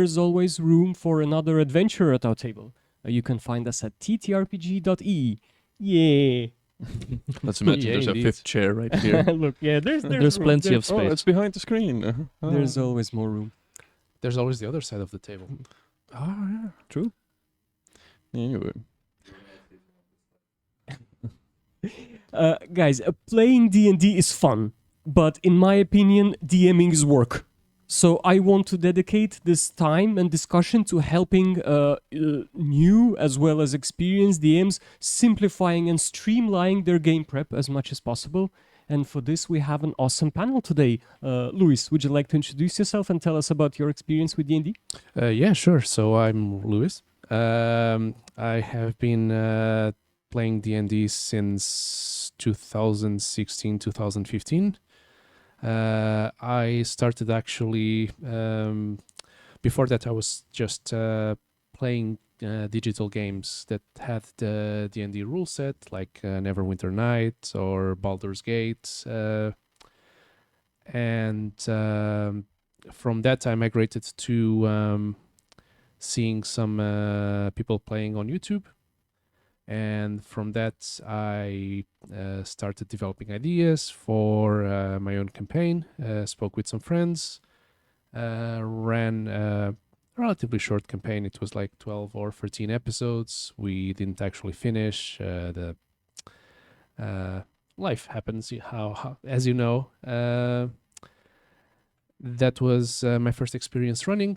There's always room for another adventure at our table. You can find us at TTRPG.e. Yeah. Let's imagine Yeah, there's indeed. a fifth chair right here. Look, yeah, there's room. plenty of Oh, space. it's behind the screen. There's always more room. There's always the other side of the table. Oh, yeah. True. Anyway. Guys, playing D&D is fun, but in my opinion, DMing is work. So I want to dedicate this time and discussion to helping new as well as experienced DMs simplifying and streamlining their game prep as much as possible. And for this, we have an awesome panel today. Luis, would you like to introduce yourself and tell us about your experience with D&D? Yeah, sure. So I'm Luis. I have been playing D&D since 2016, 2015. I started actually, before that I was just playing digital games that had the D&D rule set, like Neverwinter Nights or Baldur's Gate. And from that I migrated to seeing some people playing on YouTube. And from that, I started developing ideas for my own campaign, spoke with some friends, ran a relatively short campaign. It was like 12 or 13 episodes. We didn't actually finish. The life happens, as you know. That was my first experience running.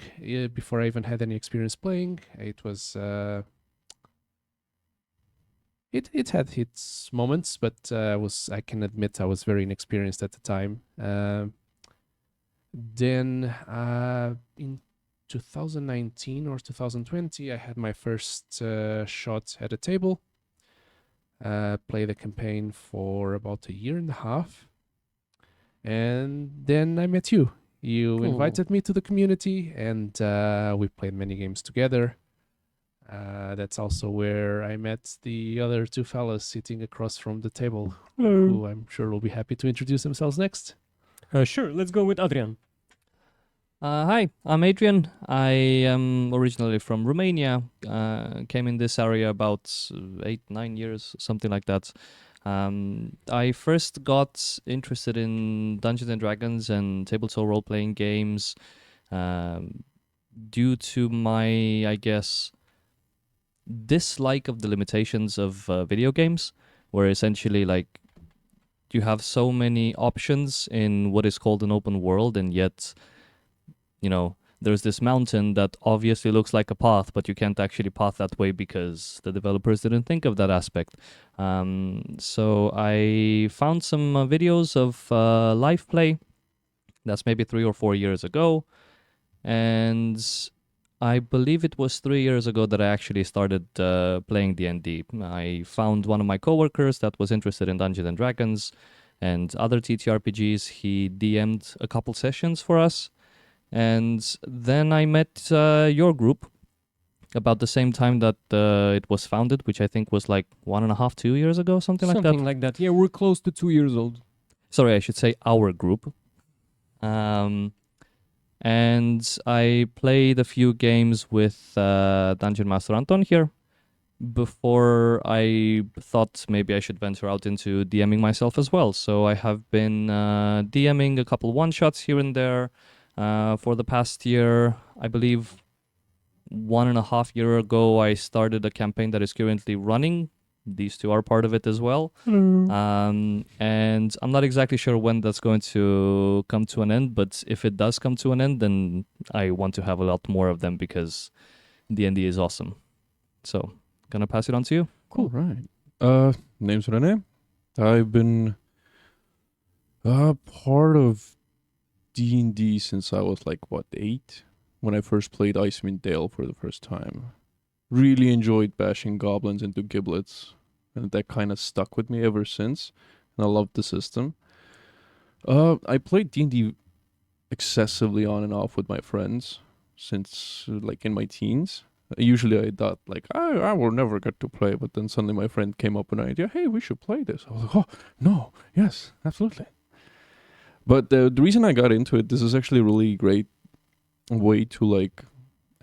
Before I even had any experience playing, it was... It had its moments, but I can admit I was very inexperienced at the time. Then in 2019 or 2020, I had my first shot at a table. Played the campaign for about a year and a half. And then I met you. You Cool. invited me to the community, and we played many games together. That's also where I met the other two fellas sitting across from the table, who I'm sure will be happy to introduce themselves next. Sure, let's go with Adrian. Hi, I'm Adrian. I am originally from Romania. Came in this area about 8-9 years, something like that. I first got interested in Dungeons and Dragons and tabletop role-playing games due to my, I guess, dislike of the limitations of video games, where essentially like you have so many options in what is called an open world, and yet there's this mountain that obviously looks like a path, but you can't actually path that way because the developers didn't think of that aspect. So I found some videos of live play. That's maybe 3 or 4 years ago, and I believe it was 3 years ago that I actually started playing D&D. I found one of my coworkers that was interested in Dungeons and Dragons and other TTRPGs. He DM'd a couple sessions for us. And then I met your group about the same time that it was founded, which I think was like 1.5, 2 years ago, something like that. Something like that. Yeah, we're close to 2 years old. Sorry, I should say our group. And I played a few games with Dungeon Master Anton here before I thought maybe I should venture out into DMing myself as well. So I have been DMing a couple one-shots here and there for the past year. I believe 1.5 years ago, I started a campaign that is currently running. These two are part of it as well. And I'm not exactly sure when that's going to come to an end, but if it does come to an end, then I want to have a lot more of them because D&D is awesome. So, gonna pass it on to you. Cool. Right. Name's Rene. I've been part of D&D since I was 8, when I first played Icewind Dale for the first time. Really enjoyed bashing goblins into giblets, and that kind of stuck with me ever since, and I loved the system. I played D&D excessively on and off with my friends since in my teens. Usually I thought I will never get to play, but then suddenly my friend came up with an idea, hey, we should play this. I was like, oh, no, yes, absolutely. But the reason I got into it, this is actually a really great way to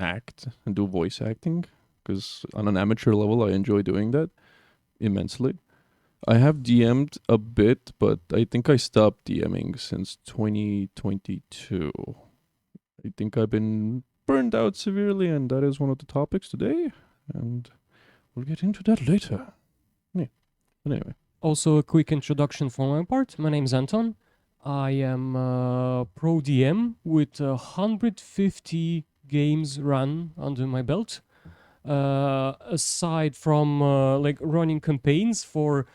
act and do voice acting, because on an amateur level, I enjoy doing that immensely. I have DM'd a bit, but I think I stopped DMing since 2022. I think I've been burned out severely, and that is one of the topics today, and we'll get into that later. Yeah. But anyway. Also, a quick introduction from my part. My name's Anton. I am pro DM with 150 games run under my belt. Aside from like running campaigns for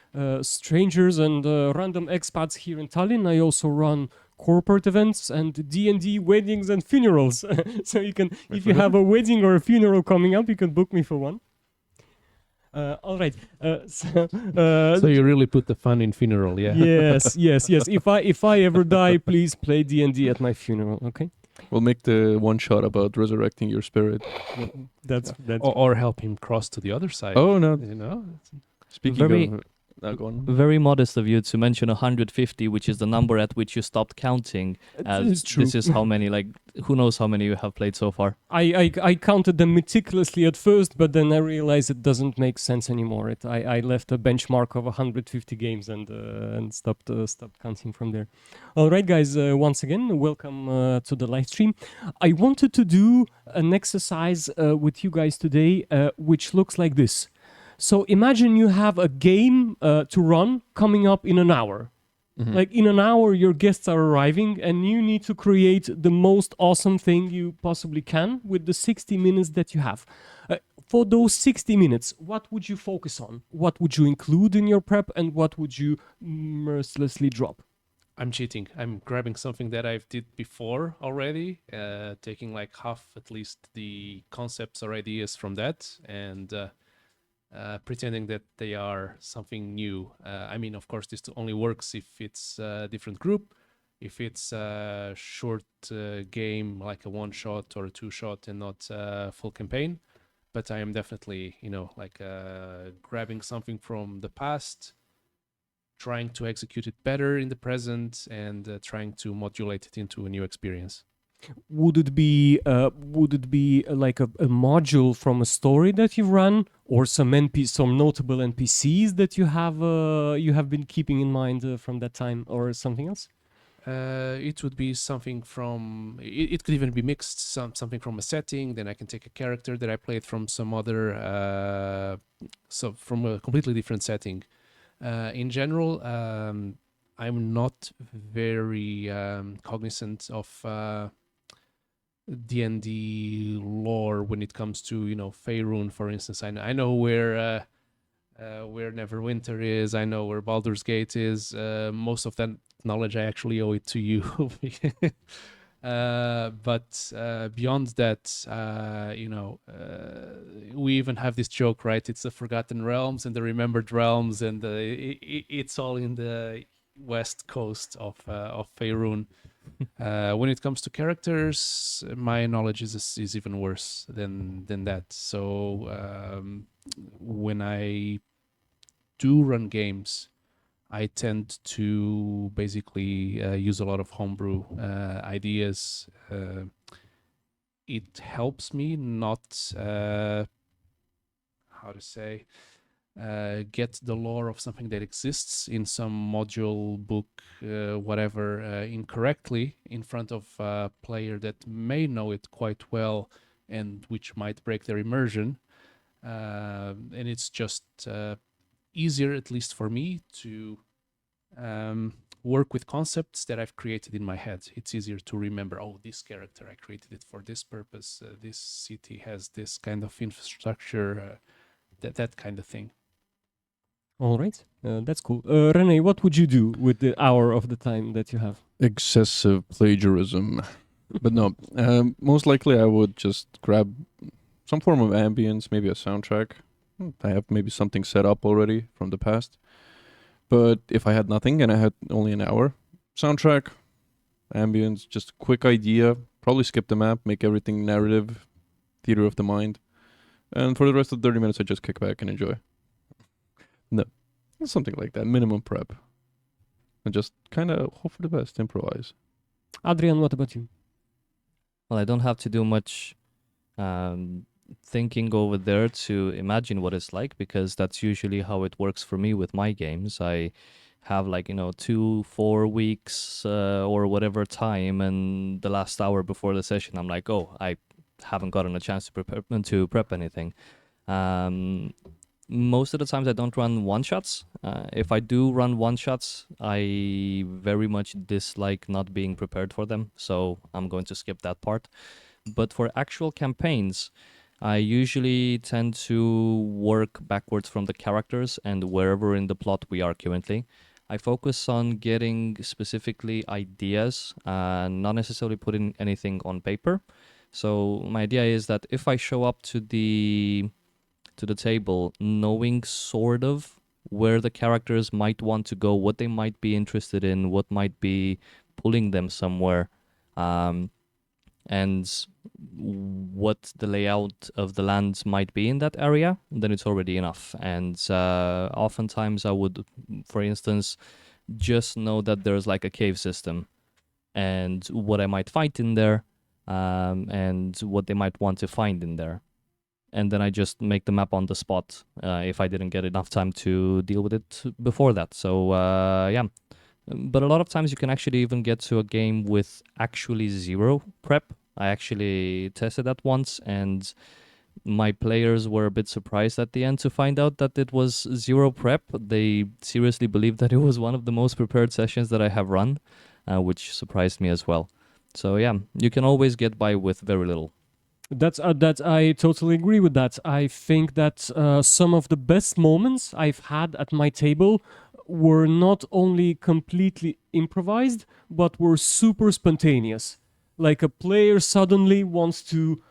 strangers and random expats here in Tallinn, I also run corporate events and D&D weddings and funerals. So you can, if you have a wedding or a funeral coming up, you can book me for one. All right. So you really put the fun in funeral, yeah? Yes. If I ever die, please play D&D at my funeral. Okay. We'll make the one shot about resurrecting your spirit. That's Or help him cross to the other side. Oh, no. You know? Speaking Very- of... go on. Very modest of you to mention 150, which is the number at which you stopped counting. It's true. This is how many, like, who knows how many you have played so far. I counted them meticulously at first, but then I realized it doesn't make sense anymore. I left a benchmark of 150 games and stopped counting from there. All right, guys. Once again, welcome to the live stream. I wanted to do an exercise with you guys today, which looks like this. So imagine you have a game to run coming up in an hour. Like in an hour, your guests are arriving and you need to create the most awesome thing you possibly can with the 60 minutes that you have. For those 60 minutes, what would you focus on? What would you include in your prep and what would you mercilessly drop? I'm cheating. I'm grabbing something that I've did before already, taking like half at least the concepts or ideas from that and pretending that they are something new. I mean, of course, this only works if it's a different group. If it's a short game, like a one-shot or a two-shot and not a full campaign. But I am definitely, like grabbing something from the past, trying to execute it better in the present, and trying to modulate it into a new experience. Would it be like a module from a story that you've run, or some notable NPCs that you have been keeping in mind from that time, or something else? It would be something from. It could even be mixed. Something from a setting. Then I can take a character that I played from some other, from a completely different setting. In general, I'm not very cognizant of D&D lore when it comes to Faerun, for instance. I know where Neverwinter is. I know where Baldur's Gate is. Most of that knowledge I actually owe it to you. But beyond that, we even have this joke, right? It's the Forgotten Realms and the Remembered Realms, and it's all in the west coast of Faerun. When it comes to characters, my knowledge is even worse than that. So when I do run games, I tend to basically use a lot of homebrew ideas. It helps me not, get the lore of something that exists in some module, book, whatever, incorrectly in front of a player that may know it quite well and which might break their immersion. And it's just easier, at least for me, to work with concepts that I've created in my head. It's easier to remember, this character, I created it for this purpose. This city has this kind of infrastructure, that kind of thing. All right, that's cool. Rene, what would you do with the hour of the time that you have? Excessive plagiarism. But no, most likely I would just grab some form of ambience, maybe a soundtrack. I have maybe something set up already from the past. But if I had nothing and I had only an hour, soundtrack, ambience, just a quick idea, probably skip the map, make everything narrative, theater of the mind. And for the rest of the 30 minutes, I just kick back and enjoy. No, something like that, minimum prep. And just kind of hope for the best, improvise. Adrian, what about you? Well, I don't have to do much um, thinking over there to imagine what it's like, because that's usually how it works for me with my games. I have like 2-4 weeks or whatever time, and the last hour before the session I'm like, oh, I haven't gotten a chance to prep anything. um, Most of the times I don't run one shots. If I do run one shots, I very much dislike not being prepared for them, so I'm going to skip that part. But for actual campaigns, I usually tend to work backwards from the characters and wherever in the plot we are currently. I focus on getting specifically ideas, not necessarily putting anything on paper. So my idea is that if I show up to the table knowing sort of where the characters might want to go, what they might be interested in, what might be pulling them somewhere, and what the layout of the lands might be in that area, then it's already enough. And oftentimes I would, for instance, just know that there's like a cave system and what I might fight in there, and what they might want to find in there. And then I just make the map on the spot if I didn't get enough time to deal with it before that. So yeah. But a lot of times you can actually even get to a game with actually zero prep. I actually tested that once, and my players were a bit surprised at the end to find out that it was zero prep. They seriously believed that it was one of the most prepared sessions that I have run, which surprised me as well. So yeah, you can always get by with very little. That I totally agree with that. I think that some of the best moments I've had at my table were not only completely improvised, but were super spontaneous. Like a player suddenly wants to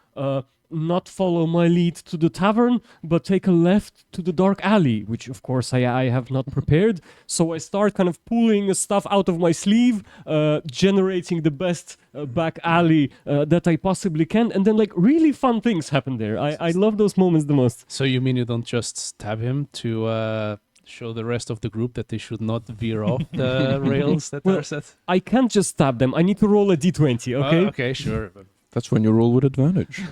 not follow my lead to the tavern, but take a left to the dark alley, which of course I have not prepared. So I start kind of pulling stuff out of my sleeve, generating the best back alley that I possibly can, and then like really fun things happen there. I love those moments the most. So you mean you don't just stab him to show the rest of the group that they should not veer off the rails that Well, are set? I can't just stab them. I need to roll a d20, okay? Okay, sure. That's when you roll with advantage.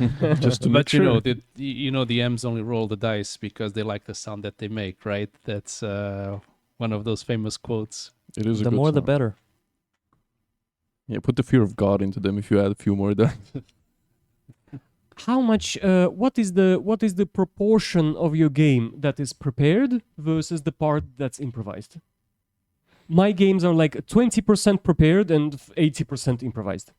Just to make But sure. the M's only roll the dice because they like the sound that they make, right? That's one of those famous quotes. It is a The good more the sound. better. Yeah, put the fear of God into them if you add a few more dice. How much? What is the proportion of your game that is prepared versus the part that's improvised? My games are like 20% prepared and 80% improvised.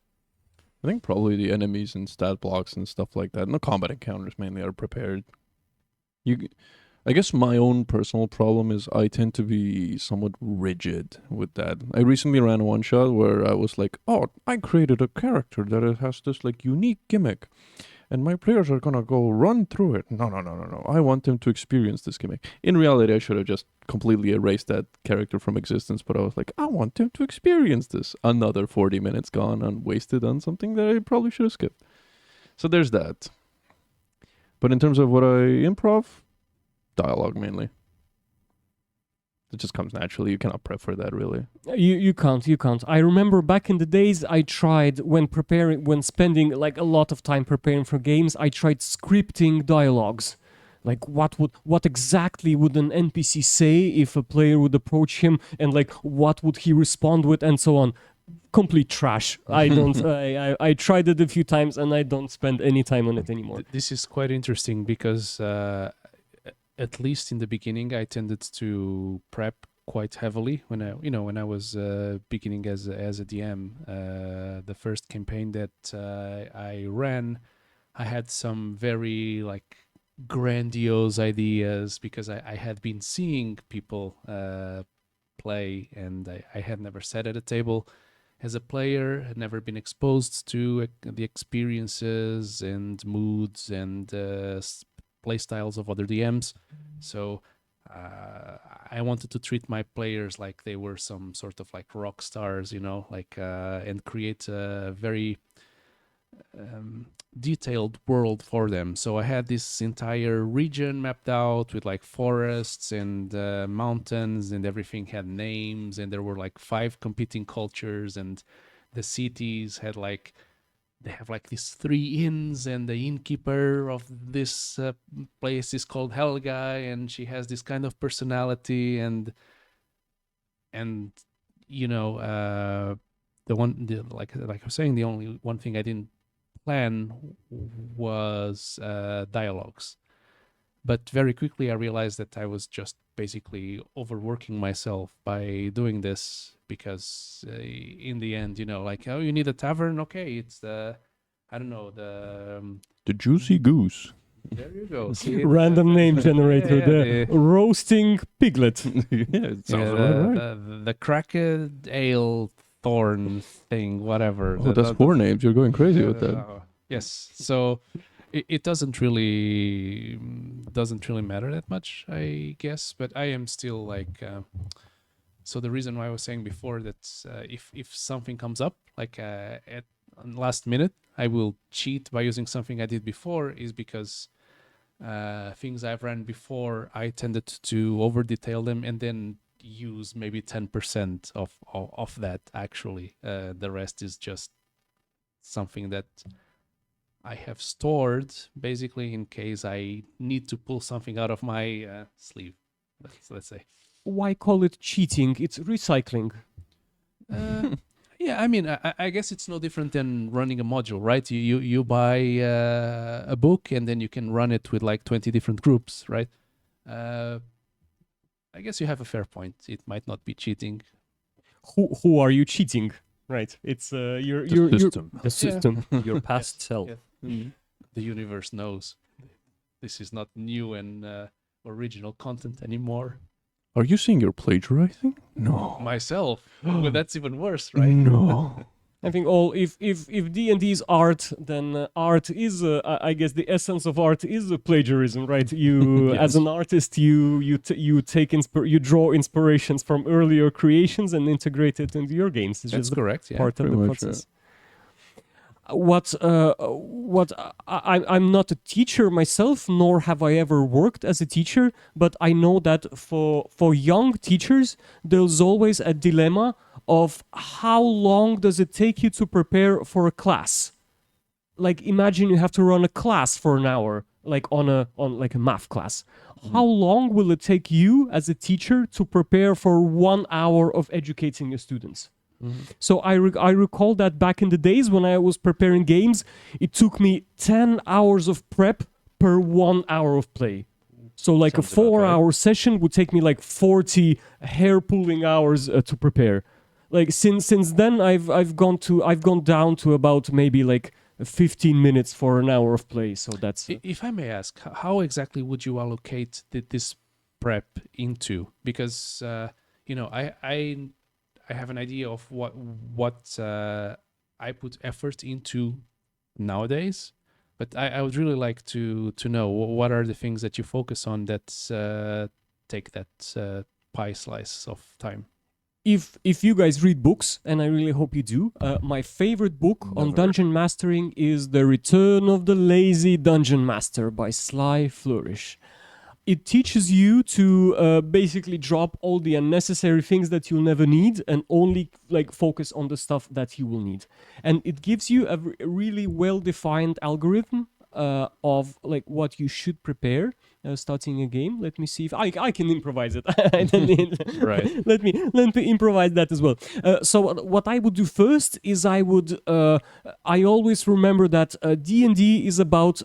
I think probably the enemies and stat blocks and stuff like that. No, combat encounters mainly are prepared. I guess my own personal problem is I tend to be somewhat rigid with that. I recently ran a one shot where I was like, "Oh, I created a character that it has this like unique gimmick, and my players are gonna go run through it." No. I want them to experience this gimmick. In reality, I should have just completely erased that character from existence, but I was like, I want them to experience this. Another 40 minutes gone and wasted on something that I probably should have skipped. So there's that. But in terms of what I improv, dialogue mainly. It just comes naturally. You cannot prep for that, really. You can't. I remember back in the days I tried when spending like a lot of time preparing for games, I tried scripting dialogues. Like what exactly would an NPC say if a player would approach him, and like what would he respond with, and so on. Complete trash. I don't I tried it a few times and I don't spend any time on it anymore. This is quite interesting because at least in the beginning, I tended to prep quite heavily when I was beginning as a DM. The first campaign that I ran, I had some very like grandiose ideas because I had been seeing people play, and I had never sat at a table as a player, had never been exposed to the experiences and moods and play styles of other DMs. So I wanted to treat my players like they were some sort of like rock stars, and create a very detailed world for them. So I had this entire region mapped out with like forests and mountains, and everything had names, and there were like 5 competing cultures, and the cities had like they have like these 3 inns, and the innkeeper of this place is called Helga, and she has this kind of personality, and you know, like I was saying, the only one thing I didn't plan was dialogues. But very quickly I realized that I was just basically overworking myself by doing this, because in the end, you know, like, oh, you need a tavern? Okay, it's the, I don't know, The Juicy Goose. there you go. See, Random name generator, the roasting piglet. Yeah, it sounds yeah, right. the cracked ale thorn thing, whatever. Oh, that's 4 names. You're going crazy with that. Yes. So it doesn't really matter that much, I guess. But I am still like. So the reason why I was saying before that if something comes up like at last minute, I will cheat by using something I did before, is because things I've ran before, I tended to over detail them and then use maybe 10% of that actually. The rest is just something that I have stored basically in case I need to pull something out of my sleeve. Let's say. Why call it cheating? It's recycling. Yeah, I mean, I guess it's no different than running a module, right? You buy a book and then you can run it with like 20 different groups, right? I guess you have a fair point. It might not be cheating. Who are you cheating? Right. It's your system. the system. Your past self. Yeah. The universe knows this is not new and original content anymore. Are you saying you're plagiarizing? No. Myself, well, that's even worse, right? No. I think if D&D is art, then art is I guess the essence of art is plagiarism, right? You Yes. as an artist, you take you draw inspirations from earlier creations and integrate it into your games. It's That's just correct. Yeah. part of pretty the much, process. I'm not a teacher myself, nor have I ever worked as a teacher, but I know that for young teachers, there's always a dilemma of how long does it take you to prepare for a class. Like imagine you have to run a class for an hour, like on like a math class. How long will it take you as a teacher to prepare for 1 hour of educating your students? So I recall that back in the days when I was preparing games, it took me 10 hours of prep per 1 hour of play. So like Sounds a about 4-hour session would take me like 40 hair-pulling hours to prepare. Like since then I've gone down to about maybe like 15 minutes for an hour of play. So that's If I may ask, how exactly would you allocate this prep into? Because I have an idea of what I put effort into nowadays, but I would really like to know what are the things that you focus on that take that pie slice of time. if you guys read books, and I really hope you do, my favorite book on Never. dungeon mastering is The Return of the Lazy Dungeon Master by Sly Flourish. It teaches you to basically drop all the unnecessary things that you'll never need and only like focus on the stuff that you will need. And it gives you a really well-defined algorithm of like what you should prepare starting a game. Let me see if I can improvise it. Right. Let me improvise that as well. So what I would do first is I always remember that D&D is about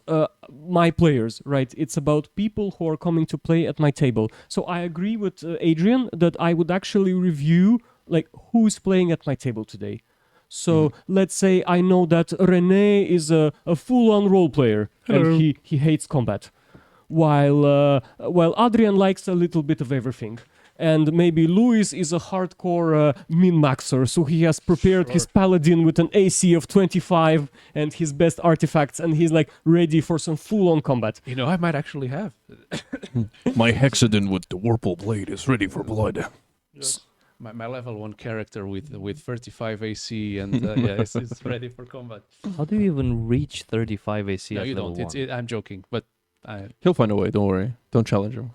my players, right? It's about people who are coming to play at my table. So I agree with Adrian that I would actually review like who's playing at my table today. So let's say I know that René is a full-on role player and he hates combat, while Adrian likes a little bit of everything. And maybe Luis is a hardcore min-maxer, so he has prepared his paladin with an AC of 25 and his best artifacts, and he's like ready for some full-on combat. You know, I might actually have. My Hexadin with the Warple Blade is ready for blood. My level 1 character with 35 AC and it's ready for combat. How do you even reach 35 AC No, at you level don't. 1? I'm joking, but He'll find a way. Don't worry. Don't challenge him.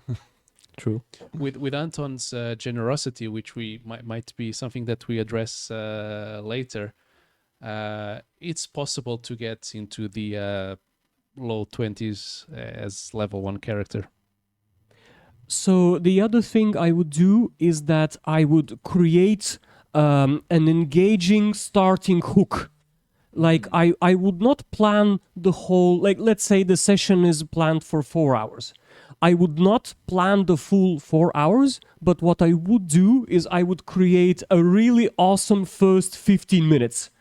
True. with Anton's generosity, which we might be something that we address later, it's possible to get into the low 20s as level 1 character. So the other thing I would do is that I would create an engaging starting hook. Like I would not plan the whole, like let's say the session is planned for 4 hours. I would not plan the full 4 hours, but what I would do is I would create a really awesome first 15 minutes.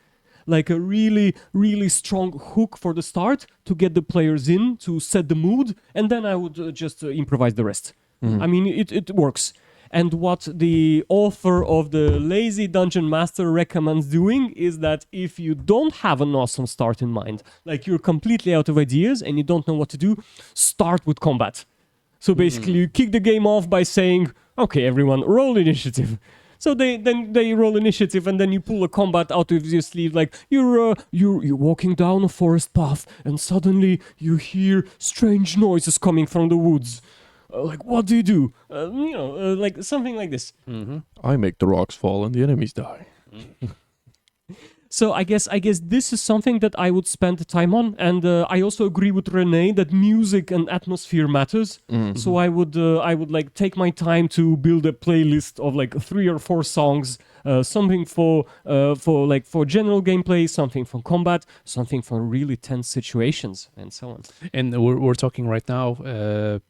Like a really, really strong hook for the start to get the players in, to set the mood, and then I would just improvise the rest. I mean, it works. And what the author of the Lazy Dungeon Master recommends doing is that if you don't have an awesome start in mind, like you're completely out of ideas and you don't know what to do, start with combat. So basically you kick the game off by saying, okay, everyone, roll initiative. So they roll initiative, and then you pull a combat out of your sleeve, like you're walking down a forest path, and suddenly you hear strange noises coming from the woods. Like, what do you do? Like something like this. I make the rocks fall and the enemies die. So I guess this is something that I would spend time on, and I also agree with Renee that music and atmosphere matters. So I would like take my time to build a playlist of like 3 or 4 songs, something for general gameplay, something for combat, something for really tense situations, and so on. And we're talking right now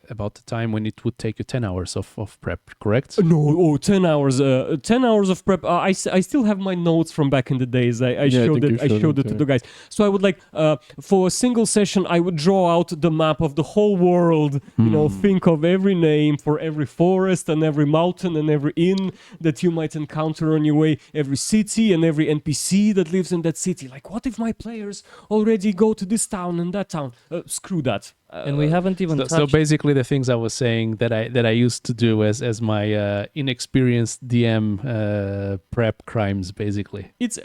about the time when it would take you 10 hours of prep, correct? No, 10 hours. 10 hours of prep. I still have my notes from back in the days. I showed it to the guys. So I would like, for a single session, I would draw out the map of the whole world. You know, think of every name for every forest and every mountain and every inn that you might encounter on your way, every city and every NPC that lives in that city. Like, what if my players already go to this town and that town? Screw that. And we haven't even touched... So basically the things I was saying that I used to do as my inexperienced DM prep crimes, basically. It's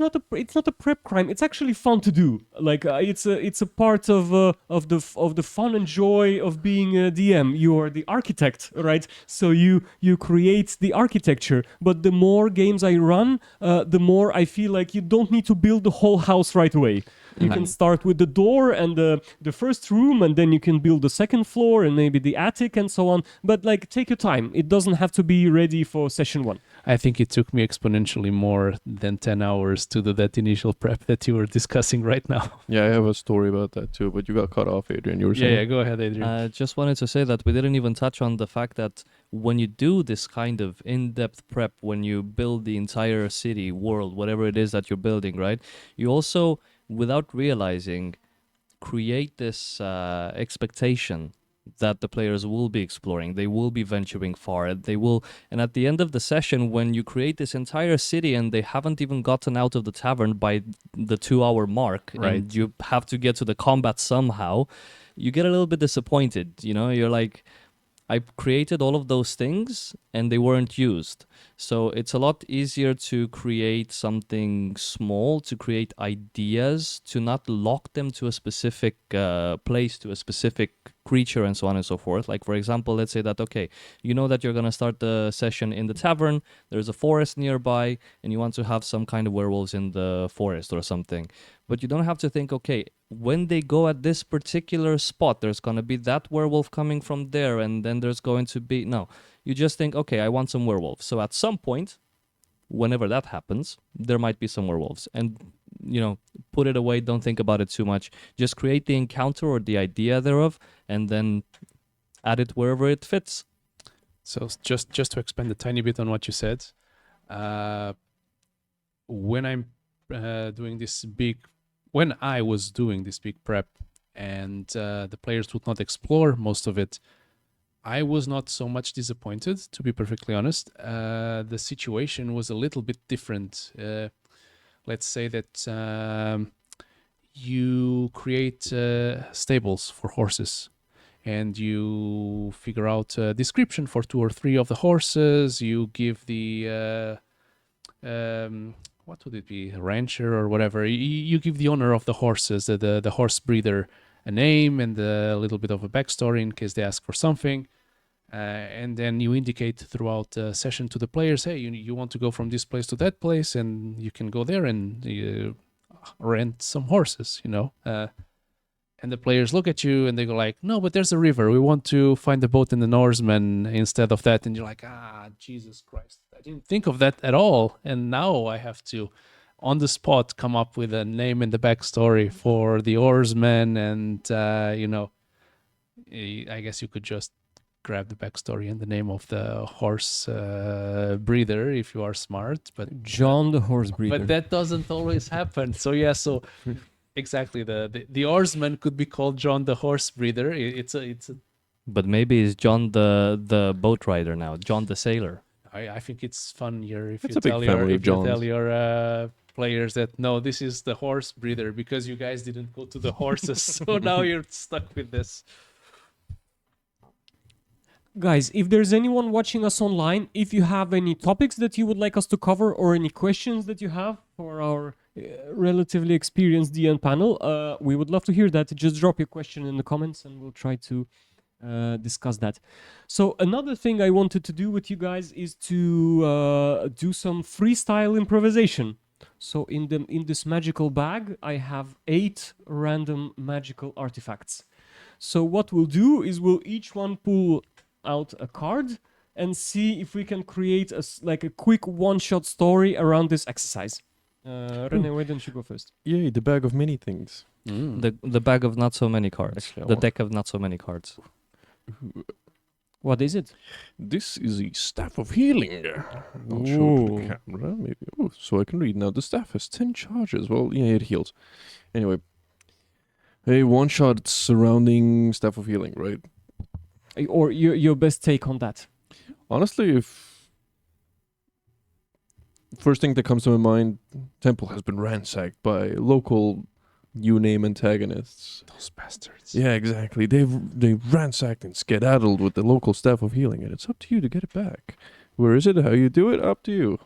not a prep crime. It's actually fun to do. Like it's a part of the fun and joy of being a DM. You are the architect, right? So you create the architecture. But the more games I run, the more I feel like you don't need to build the whole house right away. You can start with the door and the first room, and then you can build the second floor and maybe the attic and so on. But like, take your time. It doesn't have to be ready for session 1. I think it took me exponentially more than 10 hours to do that initial prep that you were discussing right now. Yeah, I have a story about that too, but you got cut off, Adrian. You were saying? Yeah, go ahead, Adrian. I just wanted to say that we didn't even touch on the fact that when you do this kind of in-depth prep, when you build the entire city, world, whatever it is that you're building, right? You also, without realizing, create this expectation that the players will be exploring, they will be venturing far, and at the end of the session, when you create this entire city and they haven't even gotten out of the tavern by the 2-hour mark, right, and you have to get to the combat somehow, you get a little bit disappointed, you know, you're like, I created all of those things and they weren't used. So it's a lot easier to create something small, to create ideas, to not lock them to a specific place, to a specific creature and so on and so forth. Like, for example, let's say that, okay, you know that you're going to start the session in the tavern, there's a forest nearby, and you want to have some kind of werewolves in the forest or something. But you don't have to think, okay, when they go at this particular spot, there's going to be that werewolf coming from there, and then there's going to be... No, you just think, okay, I want some werewolves. So at some point, whenever that happens, there might be some werewolves. And, you know, put it away, don't think about it too much. Just create the encounter or the idea thereof, and then add it wherever it fits. So just to expand a tiny bit on what you said, when I'm doing this big... When I was doing this big prep and the players would not explore most of it, I was not so much disappointed, to be perfectly honest. The situation was a little bit different. Let's say that you create stables for horses and you figure out a description for 2 or 3 of the horses. You give the... what would it be, a rancher or whatever, you give the owner of the horses, the horse breeder, a name and a little bit of a backstory in case they ask for something. And then you indicate throughout the session to the players, hey, you want to go from this place to that place, and you can go there and rent some horses, and the players look at you and they go like, no, but there's a river. We want to find the boat in the Norseman instead of that. And you're like, Jesus Christ, I didn't think of that at all. And now I have to, on the spot, come up with a name and the backstory for the oarsmen. And, I guess you could just grab the backstory and the name of the horse breeder if you are smart. But John the horse breeder. But that doesn't always happen. So exactly, the oarsman could be called John the horse breeder. It's a But maybe it's John the boat rider now, John the sailor. I think it's funnier if It's you a big tell family of Johns. your players that no, this is the horse breeder because you guys didn't go to the horses, so now you're stuck with this. Guys, if there's anyone watching us online, if you have any topics that you would like us to cover or any questions that you have for our relatively experienced DN panel, we would love to hear that. Just drop your question in the comments and we'll try to discuss that. So another thing I wanted to do with you guys is to do some freestyle improvisation. So in this magical bag, I have 8 random magical artifacts. So what we'll do is we'll each one pull out a card and see if we can create a quick one-shot story around this exercise. René, why don't you go first? Yay, the bag of many things. The bag of not so many cards. Actually, I The want- deck of not so many cards. What is it? This is a staff of healing. I'll show it to Ooh. the camera, maybe. Oh, so I can read now. The staff has 10 charges. Well, yeah, it heals. Anyway, a one-shot surrounding staff of healing, right? Or your best take on that? Honestly, if first thing that comes to my mind, temple has been ransacked by local you-name antagonists. Those bastards. Yeah, exactly. They've ransacked and skedaddled with the local staff of healing, and it's up to you to get it back. Where is it? How you do it? Up to you.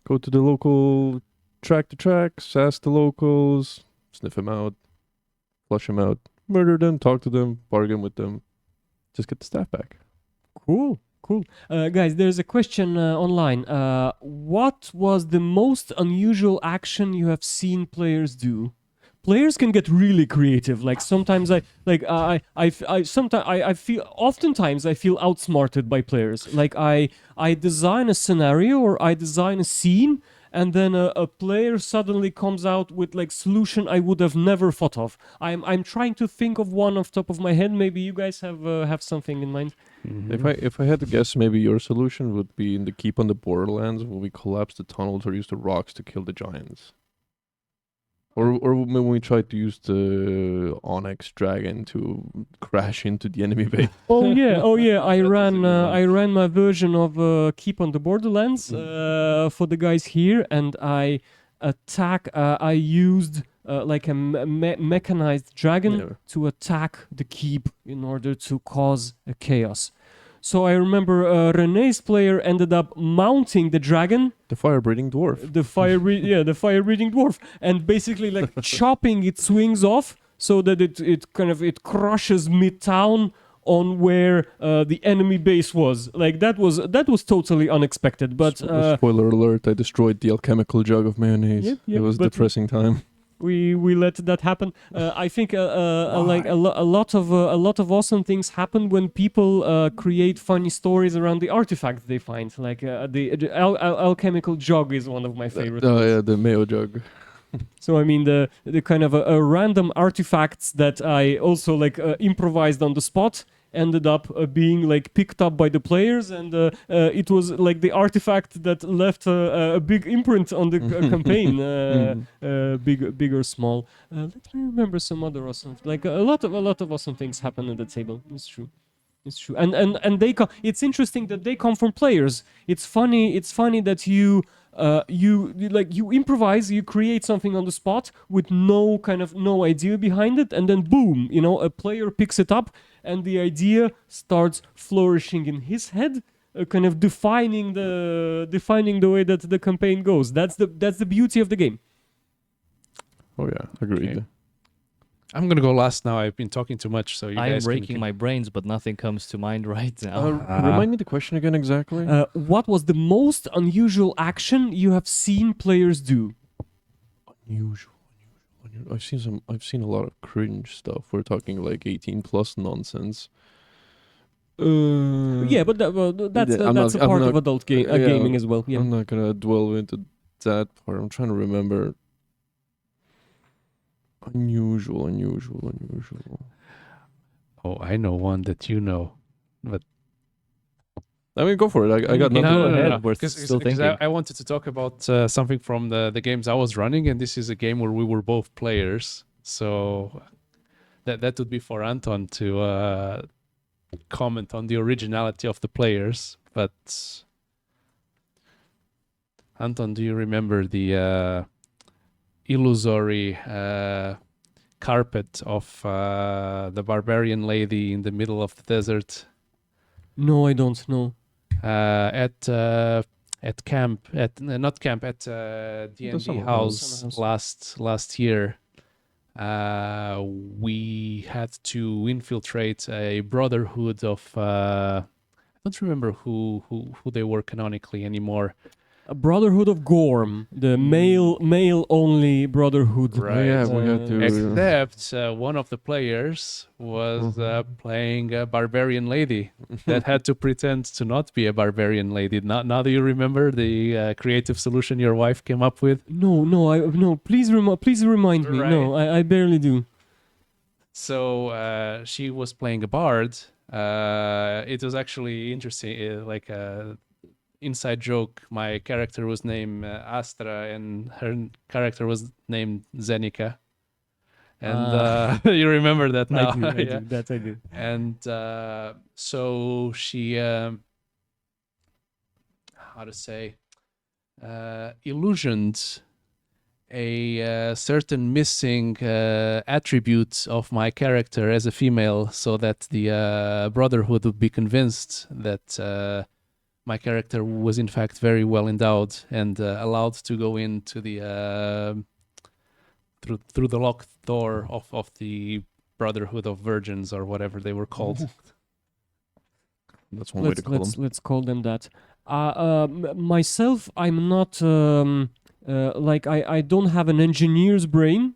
Go to the local tracks, ask the locals, sniff them out, flush them out, murder them, talk to them, bargain with them. Just get the staff back. Cool. Guys, there's a question online. What was the most unusual action you have seen players do? Players can get really creative. Like sometimes oftentimes I feel outsmarted by players. Like I design a scenario or I design a scene, and then a player suddenly comes out with like solution I would have never thought of. I'm trying to think of one off top of my head. Maybe you guys have something in mind. If I had to guess, maybe your solution would be in the Keep on the Borderlands when we collapse the tunnels or use the rocks to kill the giants. Or when we tried to use the Onyx dragon to crash into the enemy base. Oh yeah. I ran my version of Keep on the Borderlands for the guys here, and I used like a mechanized dragon Yeah. to attack the keep in order to cause a chaos. So I remember René's player ended up mounting the dragon, The fire-breathing dwarf. the fire-breathing dwarf, and basically like chopping its wings off so that it crushes midtown on where the enemy base was. Like that was totally unexpected. But Spoiler alert, I destroyed the alchemical jug of mayonnaise. Yep, It was a but- depressing time. we let that happen. I think like a lot of awesome things happen when people create funny stories around the artifacts they find. Like the alchemical jug is one of my favorites. Oh yeah, the mayo jug. So I mean the kind of random artifacts that I also like improvised on the spot ended up being like picked up by the players, and it was like the artifact that left a big imprint on the campaign, big or small. Let me remember some other awesome, like a lot of awesome things happen at the table. It's true. And they it's interesting that they come from players. It's funny that you improvise, you create something on the spot with no idea behind it, and then boom, a player picks it up and the idea starts flourishing in his head, kind of defining the way that the campaign goes. That's the beauty of the game. Oh yeah, agreed. Okay. I'm gonna go last now. I've been talking too much, so you I'm guys raking my brains, but nothing comes to mind right now. Remind me the question again exactly. What was the most unusual action you have seen players do? Unusual. I've seen a lot of cringe stuff. We're talking like 18 plus nonsense. Yeah, but that's I'm that's not- a I'm part not- of adult yeah, gaming as well. Yeah. I'm not gonna dwell into that part. I'm trying to remember. Unusual. Oh, I know one that you know. I mean, go for it. I got No, nothing. go ahead. We're Because still thinking. I wanted to talk about something from the games I was running, and this is a game where we were both players. So that would be for Anton to comment on the originality of the players. But Anton, do you remember the illusory carpet of the barbarian lady in the middle of the desert? No, I don't know. At camp at not camp at D&D summer house house. last year, we had to infiltrate a brotherhood of I don't remember who they were canonically anymore. A Brotherhood of Gorm, the male only brotherhood. Right. Yeah, we had to. Except one of the players was playing a barbarian lady that had to pretend to not be a barbarian lady. Now do you remember the creative solution your wife came up with? No. Please remind me. No, I barely do. So she was playing a bard. It was actually interesting, like a inside joke. My character was named Astra, and her character was named Zenica. And you remember that now? I Yeah. do. That I do. And so she, how to say, illusioned a certain missing attribute of my character as a female, so that the Brotherhood would be convinced that my character was in fact very well endowed and allowed to go into the through the locked door of the Brotherhood of Virgins, or whatever they were called. That's one way to call them. Let's call them that. Myself, I'm not like I don't have an engineer's brain.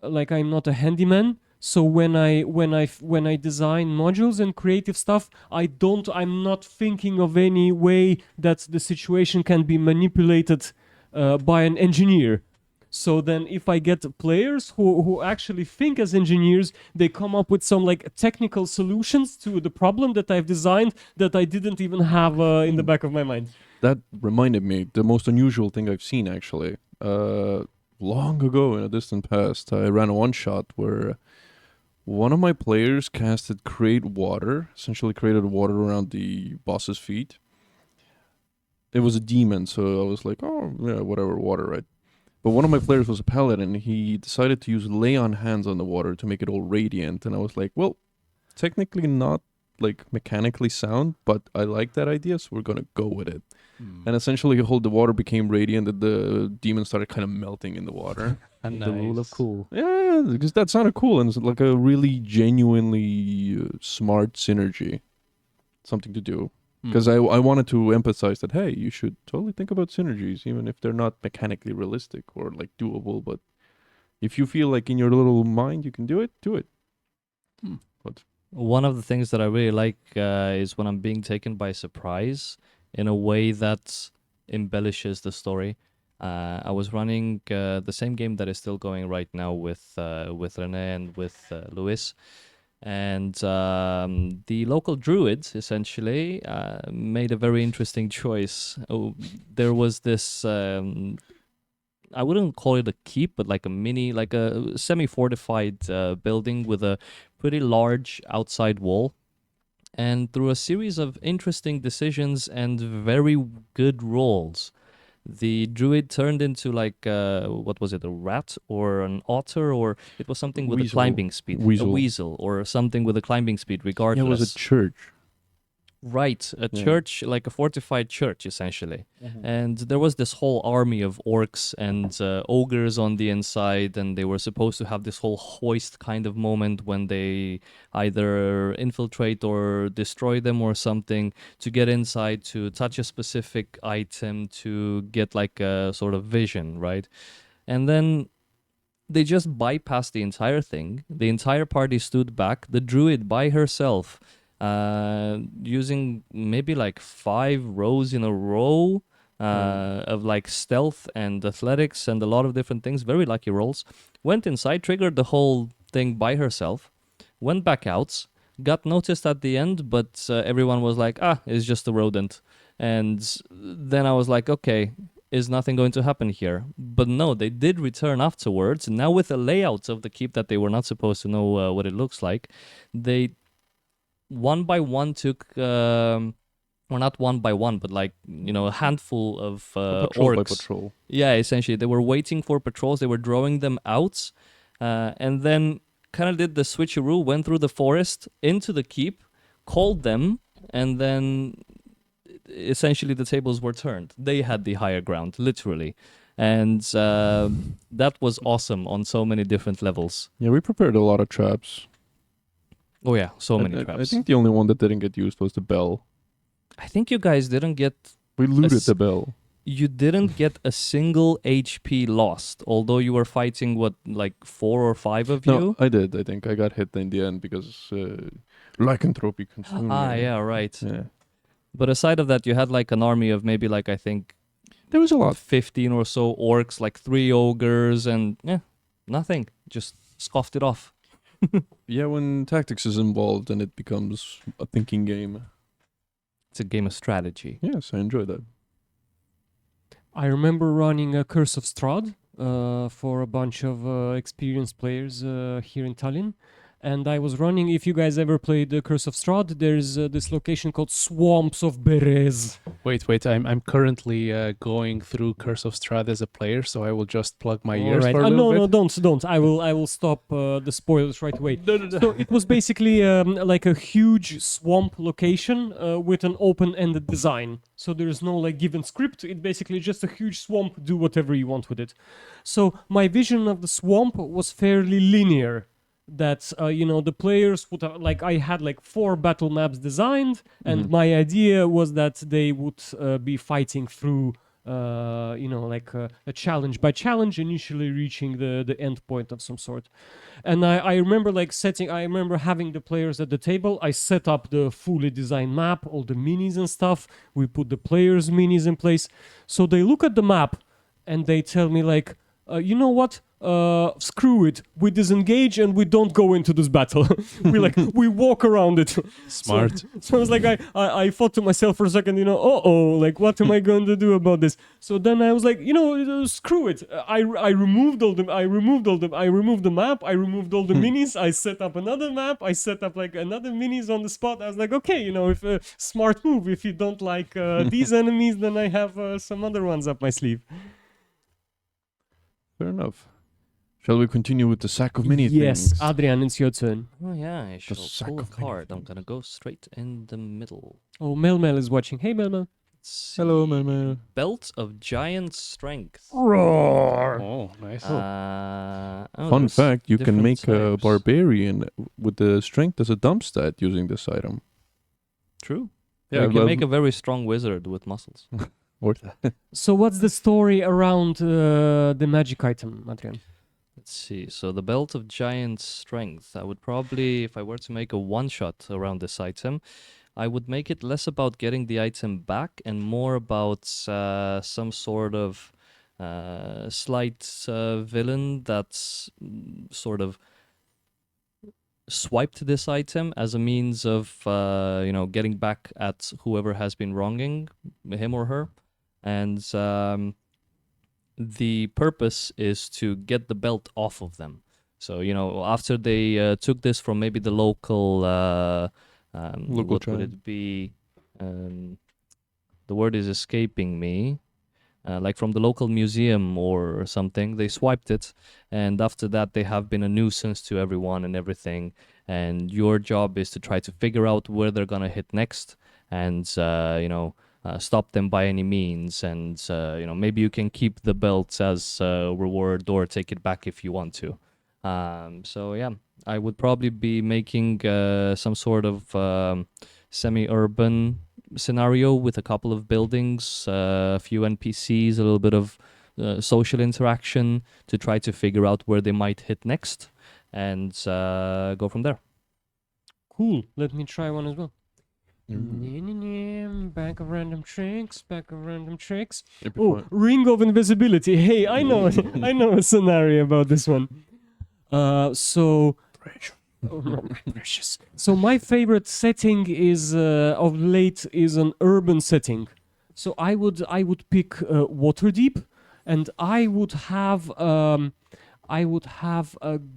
Like I'm not a handyman. So when I design modules and creative stuff, I'm not thinking of any way that the situation can be manipulated by an engineer. So then if I get players who actually think as engineers, they come up with some like technical solutions to the problem that I've designed that I didn't even have in the back of my mind. That reminded me, the most unusual thing I've seen actually. Long ago in a distant past, I ran a one-shot where one of my players casted Create Water, essentially created water around the boss's feet. It was a demon, so I was like, oh, yeah, whatever, water, right? But one of my players was a paladin, and he decided to use lay on hands on the water to make it all radiant. And I was like, well, technically not like mechanically sound, but I like that idea, so we're gonna go with it. And essentially, the water became radiant, and the demon started kind of melting in the water. And The rule of cool. Yeah, because that sounded cool, and it's like a really genuinely smart synergy. Something to do. Because I wanted to emphasize that, hey, you should totally think about synergies, even if they're not mechanically realistic or like doable. But if you feel like in your little mind you can do it, do it. But One of the things that I really like is when I'm being taken by surprise in a way that embellishes the story. I was running the same game that is still going right now with René and with Luis. And the local druid essentially made a very interesting choice. There was this, I wouldn't call it a keep, but like a semi-fortified building with a pretty large outside wall. And through a series of interesting decisions and very good rolls, the druid turned into like what was it, a rat or an otter, or it was something with a Weasel. climbing speed, Weasel. a weasel or something with a climbing speed, yeah, regardless. it was a church. Right, a Yeah. church, like a fortified church, essentially. And there was this whole army of orcs and ogres on the inside, and they were supposed to have this whole hoist kind of moment when they either infiltrate or destroy them or something to get inside, to touch a specific item, to get like a sort of vision, right? And then they just bypassed the entire thing. The entire party stood back. The druid by herself, using maybe like 5 rows in a row of like stealth and athletics and a lot of different things, very lucky rolls, went inside, triggered the whole thing by herself, went back out, got noticed at the end, but everyone was like, it's just a rodent. And then I was like, okay, is nothing going to happen here? But no, they did return afterwards. Now with a layout of the keep that they were not supposed to know what it looks like, they one by one took, well, not one by one, but like, a handful of Patrol by orcs. patrol. Yeah, essentially, they were waiting for patrols. They were drawing them out, and then kind of did the switcheroo, went through the forest into the keep, called them, and then essentially the tables were turned. They had the higher ground, literally. And that was awesome on so many different levels. Yeah, we prepared a lot of traps. Oh yeah, so many I traps. think the only one that didn't get used was the bell. I think you guys didn't get We looted s- the bell. you didn't get a single HP lost, although you were fighting like 4 or 5 of No, you. I did. I think I got hit in the end because lycanthropy consumed me. Yeah, right. Yeah. But aside of that, you had like an army of maybe like I think There was a lot. 15 or so orcs, like 3 ogres, and nothing. Just scoffed it off. Yeah, when tactics is involved, then it becomes a thinking game. It's a game of strategy. Yes, I enjoy that. I remember running a Curse of Strahd for a bunch of experienced players here in Tallinn. And I was running, if you guys ever played the Curse of Strahd, there's this location called Swamps of Berez. Wait, I'm currently going through Curse of Strahd as a player, so I will just plug my ears Alright. for a little No, bit. don't. I will stop the spoilers right away. So it was basically like a huge swamp location with an open-ended design. So there is no like given script. It basically just a huge swamp. Do whatever you want with it. So my vision of the swamp was fairly linear. That the players would like I had like 4 battle maps designed, and my idea was that they would be fighting through a challenge by challenge, initially reaching the end point of some sort. And I remember I remember having the players at the table. I set up the fully designed map, all the minis and stuff. We put the players' minis in place. So they look at the map and they tell me like, you know what? Screw it. We disengage and we don't go into this battle. we walk around it. Smart. So I was like, I thought to myself for a second, like what am I going to do about this? So then I was like, screw it. I removed the map. I removed all the minis. I set up another map. I set up like another minis on the spot. I was like, okay, if smart move. If you don't like these enemies, then I have some other ones up my sleeve. Fair enough. Shall we continue with the sack of many Yes, things? Adrian, it's your turn. Oh yeah, I shall sack pull a of many card. I'm things. gonna go straight in the middle. Oh, Mel is watching. Hey, Mel. Let's see. Hello, Meme. Belt of Giant Strength. Roar. Oh, nice. Fun there's fact, you can different make a types. barbarian with the strength as a dump stat using this item. True. Yeah, you can well- make a very strong wizard with muscles. Or So what's the story around the magic item, Adrian? Let's see. So the Belt of Giant Strength. I would probably, if I were to make a one-shot around this item, I would make it less about getting the item back and more about some sort of slight villain that's sort of swiped this item as a means of getting back at whoever has been wronging him or her. And the purpose is to get the belt off of them. So, after they took this from maybe the local, Local what would tribe. it be? The word is escaping me. Like from the local museum or something, they swiped it. And after that, they have been a nuisance to everyone and everything. And your job is to try to figure out where they're going to hit next and stop them by any means, and maybe you can keep the belt as reward or take it back if you want to. So yeah, I would probably be making some sort of semi-urban scenario with a couple of buildings, a few NPCs, a little bit of social interaction to try to figure out where they might hit next, and go from there. Cool. Let me try one as well. Mm. Back of random tricks. It'd be Oh, fun. ring of invisibility. Hey, I know, I know a scenario about this one. So. Oh, precious. So my favorite setting is of late is an urban setting. So I would pick Waterdeep, and I would have a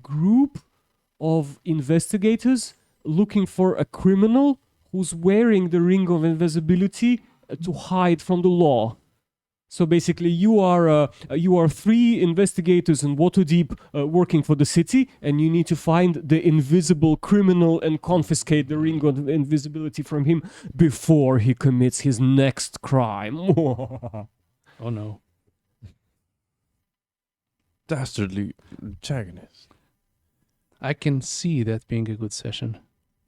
group of investigators looking for a criminal who's wearing the ring of invisibility to hide from the law. So basically, you are 3 investigators in Waterdeep working for the city, and you need to find the invisible criminal and confiscate the ring of invisibility from him before he commits his next crime. Oh no. Dastardly antagonist. I can see that being a good session.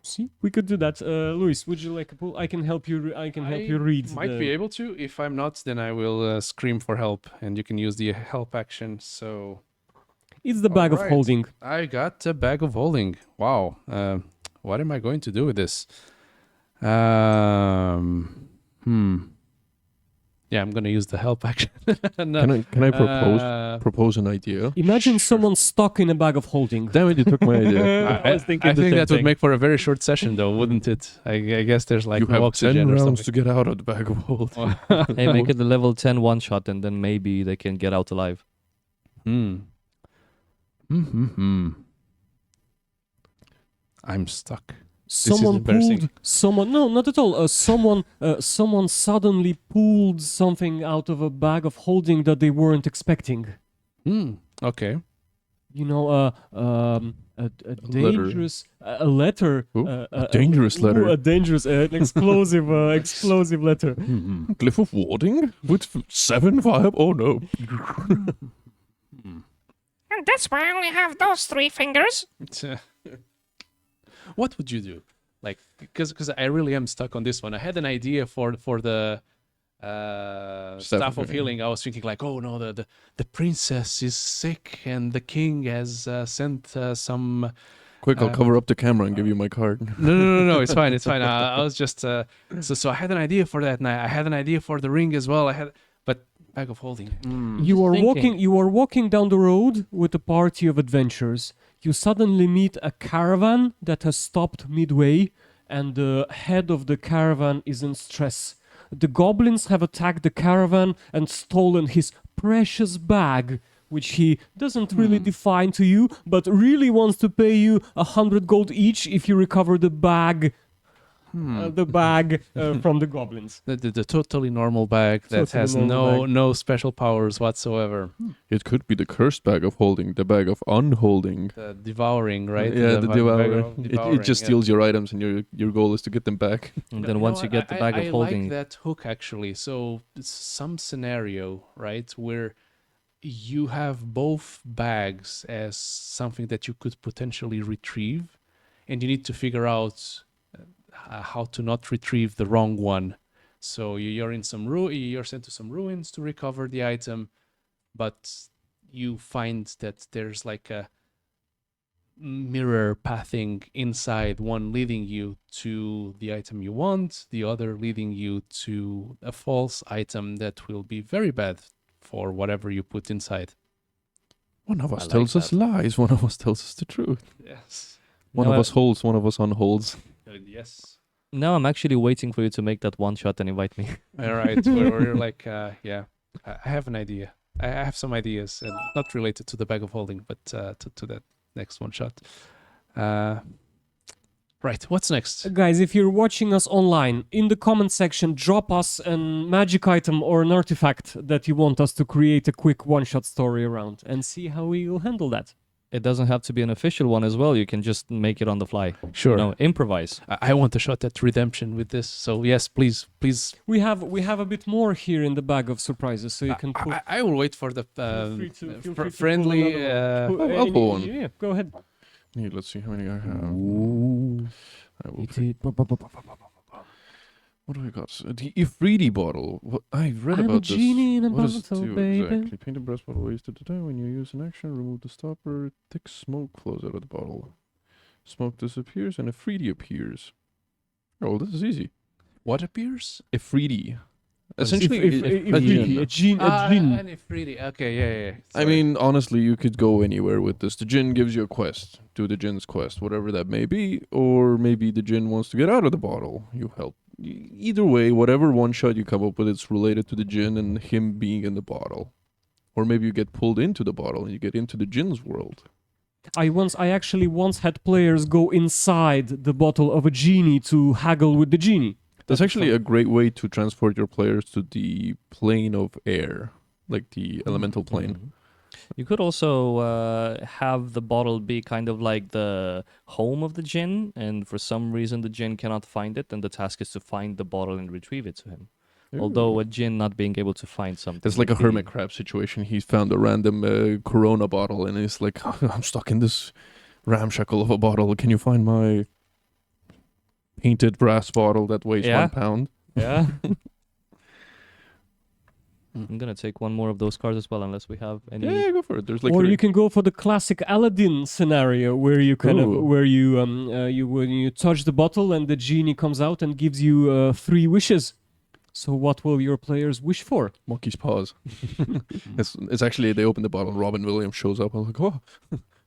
See, we could do that. Luis, would you like a pull? I can help you. I can help you read. Might be able to. If I'm not, then I will scream for help, and you can use the help action. So It's the bag of Alright. holding. I got a bag of holding. Wow. What am I going to do with this? Yeah, I'm gonna use the help action. No, Can I propose an idea? Imagine someone stuck in a bag of holding. Damn it, you took my idea. I think that would make for a very short session, though, wouldn't it? I guess there's like You no have 10 oxygen or rounds something. to get out of the bag of hold. Hey, make it a level 10 one shot, and then maybe they can get out alive. I'm stuck. Someone embarrassing. pulled someone. No, not at all. Someone suddenly pulled something out of a bag of holding that they weren't expecting. Okay. You know, a dangerous a letter. Ooh, a dangerous letter. A dangerous, an explosive, explosive letter. Glyph of warding with 7 fire. Oh no. And that's why I only have those 3 fingers. What would you do? Like, because I really am stuck on this one. I had an idea for the staff of healing. I was thinking like, oh no, the princess is sick and the king has sent some. Quick, I'll cover up the camera and give you my card. No, it's fine, it's fine. I was just so I had an idea for that, and I had an idea for the ring as well. But bag of holding. You are thinking. You are walking down the road with a party of adventurers. You suddenly meet a caravan that has stopped midway, and the head of the caravan is in stress. The goblins have attacked the caravan and stolen his precious bag, which he doesn't really define to you, but really wants to pay you 100 gold each if you recover the bag. From the goblins. The totally normal bag that Totally has normal bag. no special powers whatsoever. It could be the cursed bag of holding, the bag of unholding. The devouring, right? Yeah, the bag devourer. of It devouring, just yeah. steals your items, and your goal is to get them back. And No, then once you get the bag of holding, I like that hook actually. So it's some scenario, right, where you have both bags as something that you could potentially retrieve, and you need to figure out how to not retrieve the wrong one. So you're in some you're sent to some ruins to recover the item, but you find that there's like a mirror pathing inside, one leading you to the item you want, the other leading you to a false item that will be very bad for whatever you put inside. One of us like tells us that. lies, one of us tells us the truth. Yes. One No, of us holds, one of us unholds. Yes. now I'm actually waiting for you to make that one shot and invite me. All right. where you're like, yeah, I have an idea. I have some ideas, and not related to the bag of holding, but to that next one shot. Right. What's next? Guys, if you're watching us online, in the comment section, drop us a magic item or an artifact that you want us to create a quick one-shot story around, and see how we will handle that. it doesn't have to be an official one as well. You can just make it on the fly. Sure. You know, improvise. I want a shot at redemption with this. So yes, please. We have a bit more here in the bag of surprises, so you can pull. I will wait for the feel free to pull friendly. another one. I'll pull one. Yeah, go ahead. Here, let's see how many I have. I will What do I got? The Ifriti bottle. I've read I'm a about this. genie in a What does it bottle, do baby. exactly? Paint the brass bottle wasted the time. When you use an action, remove the stopper. Thick smoke flows out of the bottle. Smoke disappears and Ifriti appears. Oh, this is easy. What appears? Ifriti. If- Essentially, if- a if- djinn. a gin. An Ifriti. Okay, yeah. I mean, honestly, you could go anywhere with this. The djinn gives you a quest. Do the djinn's quest, whatever that may be. Or maybe the djinn wants to get out of the bottle. You help. Either way, whatever one shot you come up with, it's related to the djinn and him being in the bottle. Or maybe you get pulled into the bottle and you get into the djinn's world. I actually once had players go inside the bottle of a genie to haggle with the genie. That's actually a great way to transport your players to the plane of air, like the elemental plane. Mhm. You could also have the bottle be kind of like the home of the djinn, and for some reason the djinn cannot find it, and the task is to find the bottle and retrieve it to him. Although a djinn not being able to find something. It's like a would be- hermit crab situation. He found a random Corona bottle and he's like, I'm stuck in this ramshackle of a bottle. Can you find my painted brass bottle that weighs Yeah. 1 pound? Yeah. I'm gonna take one more of those cards as well, unless we have any. Yeah, go for it. There's like Or three. you can go for the classic Aladdin scenario where you kind of Ooh. where you when you touch the bottle and the genie comes out and gives you 3 wishes. So what will your players wish for? Monkey's paws. it's actually, they open the bottle and Robin Williams shows up. I'm like, oh,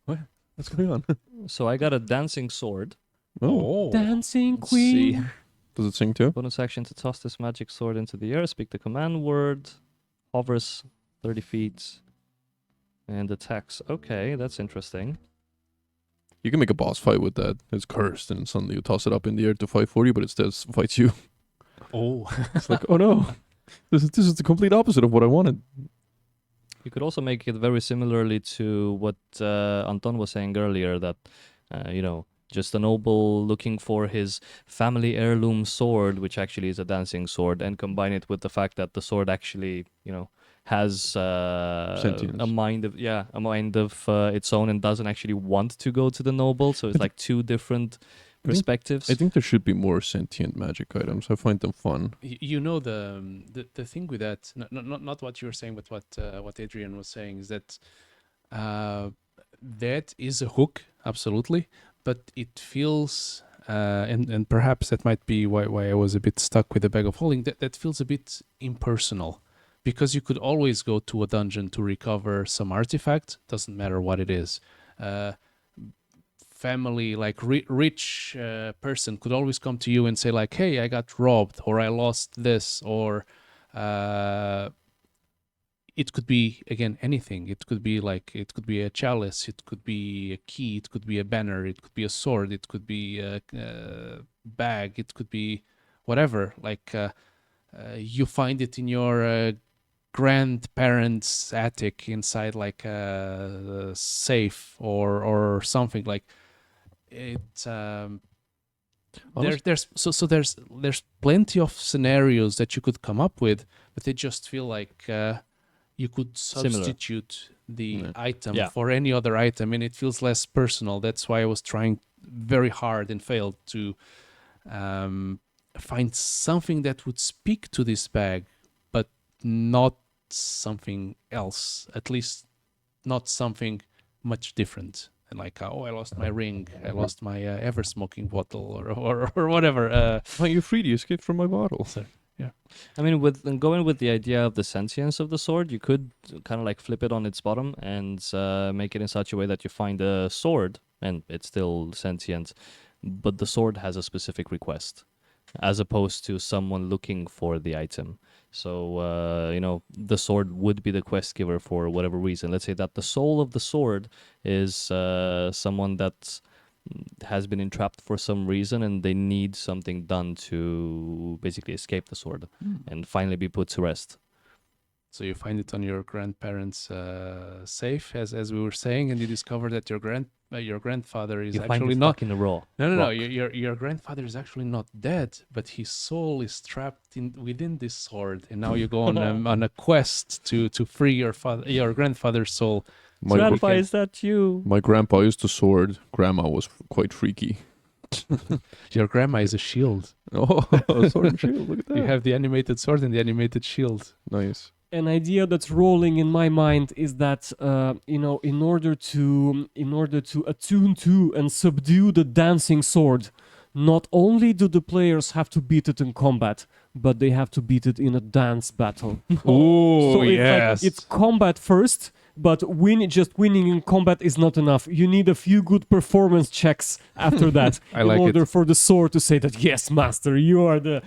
what? What's going on? So I got a dancing sword. Oh, Dancing Let's see. Queen. does it sing too? Bonus action to toss this magic sword into the air. Speak the command word. Hovers 30 feet. And attacks. Okay, that's interesting. You can make a boss fight with that. It's cursed and suddenly you toss it up in the air to fight for you, but it still fights you. Oh. It's like, oh no, this is the complete opposite of what I wanted. You could also make it very similarly to what Anton was saying earlier, that, just a noble looking for his family heirloom sword, which actually is a dancing sword, and combine it with the fact that the sword actually, has Sentience. a mind of its own and doesn't actually want to go to the noble. So it's like two different perspectives. I think there should be more sentient magic items. I find them fun. You know the thing with that, not what you were saying, but what Adrian was saying is that that is a hook, absolutely, but it feels and perhaps that might be why I was a bit stuck with the bag of holding. That feels a bit impersonal, because you could always go to a dungeon to recover some artifact. Doesn't matter what it is. Family, like rich person could always come to you and say like, hey, I got robbed, or I lost this, or it could be, again, anything. It could be a chalice, it could be a key, it could be a banner, it could be a sword, it could be a bag, it could be whatever. Like you find it in your grandparents' attic inside like a safe or something like it. There's plenty of scenarios that you could come up with, but they just feel like you could Similar. substitute the item Yeah. for any other item, and it feels less personal. That's why I was trying very hard and failed to find something that would speak to this bag, but not something else. At least not something much different. And like, oh, I lost my ring, I lost my ever smoking bottle, or whatever. Oh, you freely escaped from my bottle. I mean, going with the idea of the sentience of the sword, you could kind of like flip it on its bottom and make it in such a way that you find a sword and it's still sentient, but the sword has a specific request, as opposed to someone looking for the item. So, the sword would be the quest giver for whatever reason. Let's say that the soul of the sword is someone that has been entrapped for some reason and they need something done to basically escape the sword and finally be put to rest. So you find it on your grandparents' safe, as we were saying, and you discover that your grandfather is You find actually the not. fuck in the raw. No. rock. Your grandfather is actually not dead, but his soul is trapped within this sword, and now you go on a quest to free your grandfather's soul. My, So gr- Grandpa, is that you? my grandpa used a sword. Grandma was quite freaky. Your grandma is a shield. Oh, sword and shield. Look at that. You have the animated sword and the animated shield. Nice. An idea that's rolling in my mind is that in order to attune to and subdue the dancing sword, not only do the players have to beat it in combat, but they have to beat it in a dance battle. Oh, So it's combat first, but just winning in combat is not enough. You need a few good performance checks after that I in like order it. for the sword to say that yes, master, you are the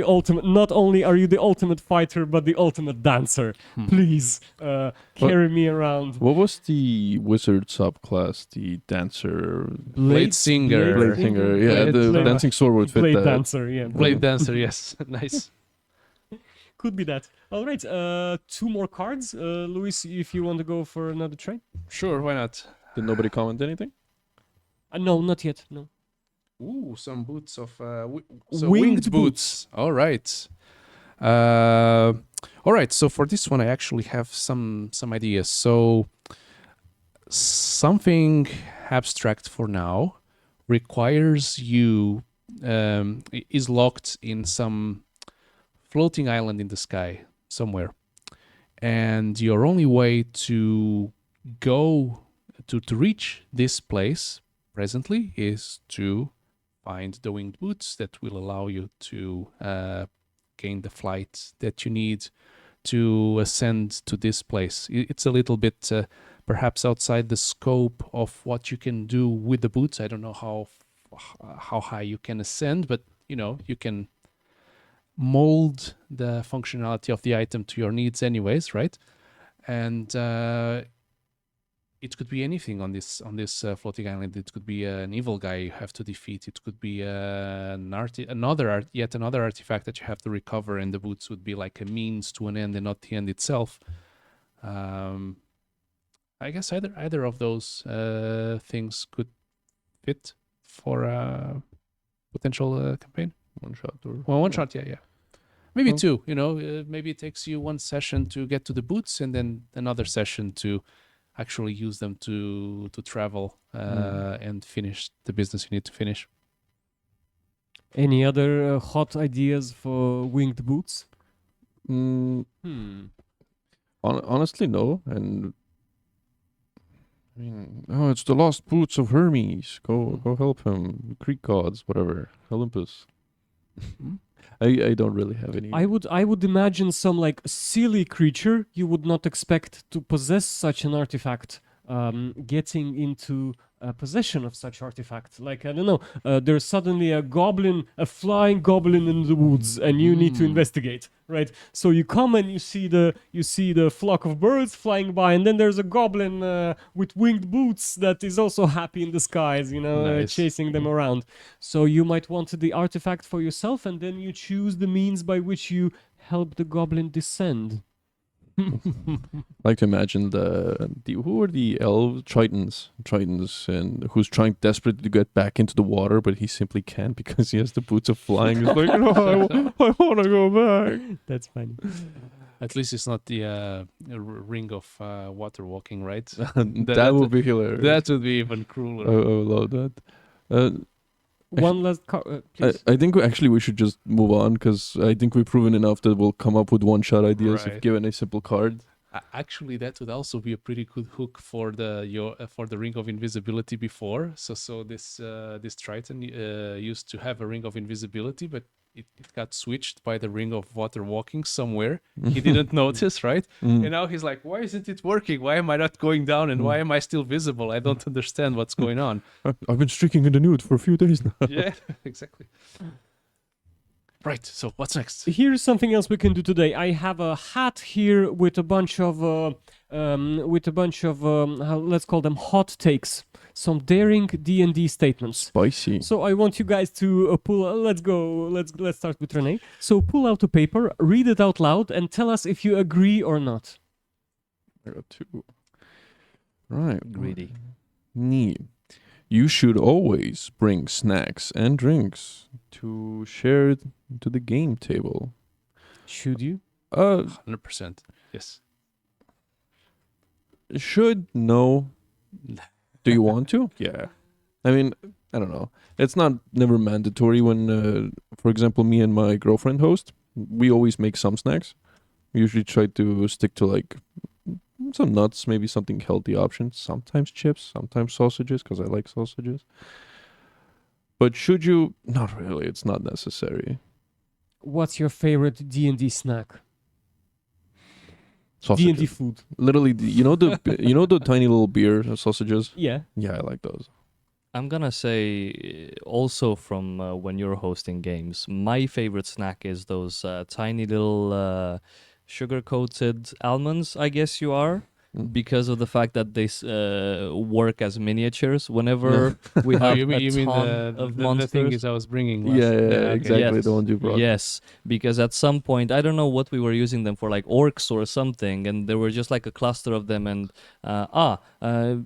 ultimate. Not only are you the ultimate fighter, but the ultimate dancer. Please carry me around. What was the wizard subclass? The dancer, Blade singer. blade singer. Yeah, Blade- the blade- dancing sword would fit Blade that. dancer, yeah. Blade dancer, yes. Nice. Could be that. All right, 2 more cards. Luis, if you want to go for another try. Sure, why not? Did nobody comment anything? No, not yet. No. Ooh, some boots of Winged boots. All right. So for this one, I actually have some ideas. So something abstract for now requires you is locked in some floating island in the sky somewhere, and your only way to go to reach this place presently is to find the winged boots that will allow you to gain the flight that you need to ascend to this place. It's a little bit perhaps outside the scope of what you can do with the boots. I don't know how high you can ascend, but you can mold the functionality of the item to your needs anyways, right? And it could be anything on this floating island. It could be an evil guy you have to defeat. It could be yet another artifact that you have to recover, and the boots would be like a means to an end and not the end itself. I guess either of those things could fit for a potential campaign. One shot or Well, one shot, yeah. Maybe Well- 2. Maybe it takes you one session to get to the boots, and then another session to actually use them to travel and finish the business you need to finish. Any other hot ideas for winged boots? Honestly, no. And I mean, it's the lost boots of Hermes. Go help him. Greek gods, whatever. Olympus. I don't really have any. I would imagine some like silly creature you would not expect to possess such an artifact, getting into possession of such artifact. Like, I don't know, there's suddenly a flying goblin in the woods, and you need to investigate, right? So you come and you see the flock of birds flying by, and then there's a goblin with winged boots that is also happy in the skies, Nice. chasing them around. So you might want the artifact for yourself, and then you choose the means by which you help the goblin descend. like to imagine who are the elves, Tritons, and who's trying desperately to get back into the water, but he simply can't because he has the boots of flying. He's like, no, I want to go back. That's funny. At least it's not the ring of water walking, right? that would be hilarious. That would be even crueler. I would love that. One last card, please. I think we should just move on because I think we've proven enough that we'll come up with one-shot ideas Right. if given a simple card. Actually, that would also be a pretty good hook for the ring of invisibility before. So this Triton used to have a ring of invisibility, but it got switched by the ring of water walking somewhere. He didn't notice, right? Mm. And now he's like, why isn't it working? Why am I not going down? And why am I still visible? I don't understand what's going on. I've been streaking in the nude for a few days now. Yeah, exactly. Right, so what's next? Here's something else we can do today. I have a hat here with a bunch of with a bunch of let's call them hot takes, some daring D&D statements. Spicy. So I want you guys to pull. Let's go. Let's start with Renee. So pull out a paper, read it out loud, and tell us if you agree or not. I got 2. Right. Greedy. Nee. You should always bring snacks and drinks to share to the game table. Should you? 100%. Yes. Should, no. Do you want to? Yeah. I mean, I don't know. It's never mandatory when, for example, me and my girlfriend host, we always make some snacks. We usually try to stick to like some nuts, maybe something healthy options. Sometimes chips, sometimes sausages, because I like sausages. But should you? Not really. It's not necessary. What's your favorite D&D snack? Sausages. D&D food. Literally, you know the tiny little beer sausages. Yeah. Yeah, I like those. I'm gonna say also from when you're hosting games, my favorite snack is those tiny little sugar-coated almonds, I guess you are, because of the fact that they work as miniatures. Whenever we have you mean ton of monsters. the thing is I was bringing last. Yeah, okay. exactly. Yes. The one you brought. Yes, because at some point, I don't know what we were using them for, like orcs or something, and there were just like a cluster of them, and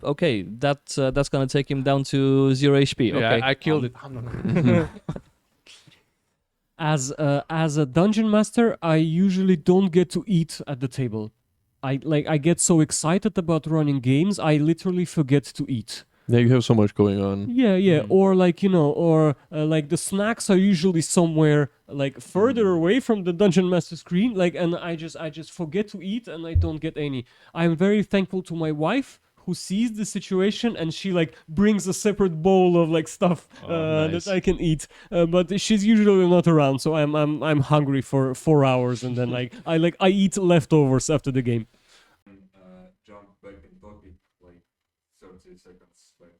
okay, that's gonna take him down to 0 HP. Yeah, Okay, I killed it. As a dungeon master, I usually don't get to eat at the table. I get so excited about running games, I literally forget to eat. Yeah, you have so much going on. Yeah, Mhm. or like like the snacks are usually somewhere like further away from the dungeon master screen, like, and I just forget to eat and I don't get any. I'm very thankful to my wife who sees the situation and she like brings a separate bowl of like stuff Nice. that I can eat. But she's usually not around, so I'm hungry for 4 hours and then I eat leftovers after the game. Jump back in topic like 30 seconds back.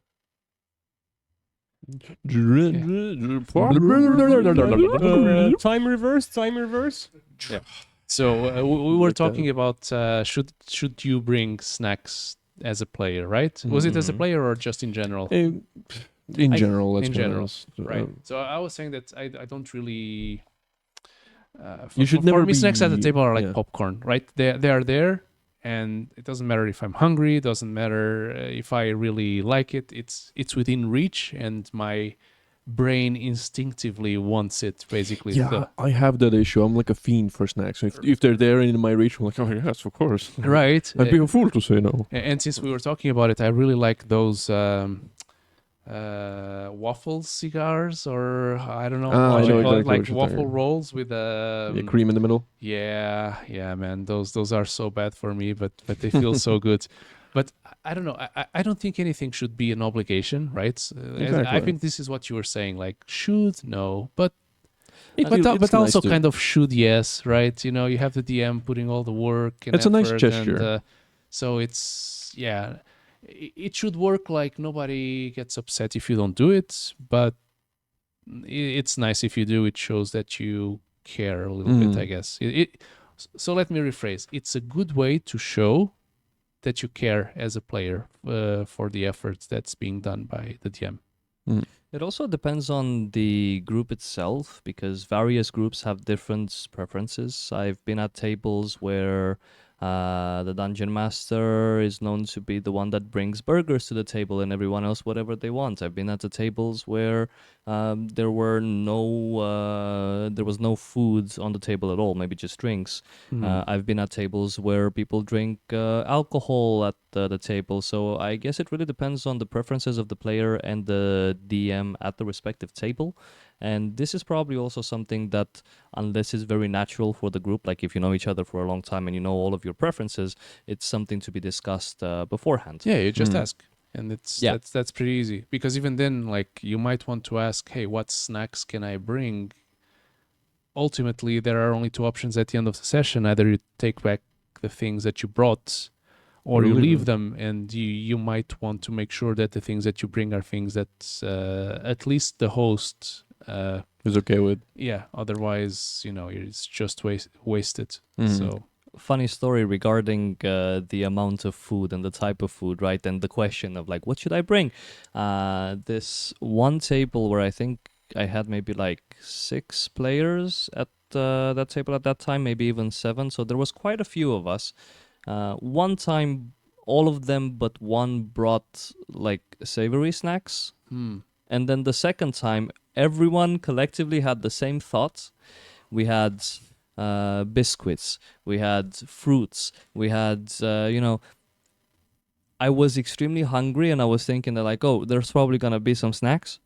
Time reverse. So we were Like talking about should you bring snacks as a player, right? Was it as a Mhm. player or just in general? In general, let's in be general, honest. Right. So I was saying that I don't really. You should for never me, snacks at the be- table are like yeah. popcorn, right? They are there, and it doesn't matter if I'm hungry. It doesn't matter if I really like it. It's within reach, and my brain instinctively wants it. Basically, Yeah, So- I have that issue. I'm like a fiend for snacks. So if they're there in my reach, I'm like, oh yes, of course. right. I'd be a fool to say no. And since we were talking about it, I really like those waffle cigars, or I don't know, Ah, what I you know call it, exactly like what you're waffle talking. rolls with Yeah, cream in the middle. yeah, man. Those are so bad for me, but they feel so good. But I don't know. I don't think anything should be an obligation, right? I Exactly. think this is what you were saying. Like should no, but It's but also nice to- kind of should yes, right? You know, you have the DM putting all the work and It's a nice effort gesture. and, so it's it should work. Like nobody gets upset if you don't do it, but it's nice if you do. It shows that you care a little bit, I guess. So let me rephrase. It's a good way to show that you care as a player for the efforts that's being done by the DM. It also depends on the group itself, because various groups have different preferences. I've been at tables where the dungeon master is known to be the one that brings burgers to the table and everyone else whatever they want. I've been at the tables where there was no food on the table at all, maybe just drinks. I've been at tables where people drink alcohol at the table. So I guess it really depends on the preferences of the player and the DM at the respective table. And this is probably also something that, unless it's very natural for the group, like if you know each other for a long time and you know all of your preferences, it's something to be discussed beforehand. Yeah, you just ask. And Yeah. that's pretty easy. Because even then, like, you might want to ask, hey, what snacks can I bring? Ultimately, there are only two options at the end of the session. Either you take back the things that you brought, or you Really? leave them, and you might want to make sure that the things that you bring are things that at least the host... Is okay with. yeah, otherwise, it's just wasted. Mhm. So funny story regarding the amount of food and the type of food, right? And the question of like, what should I bring? This one table where I think I had maybe like 6 players at that table at that time, maybe even 7. So there was quite a few of us. One time, all of them but one brought like savory snacks. And then the second time, everyone collectively had the same thoughts. We had biscuits, we had fruits, we had, I was extremely hungry and I was thinking that like, oh, there's probably going to be some snacks.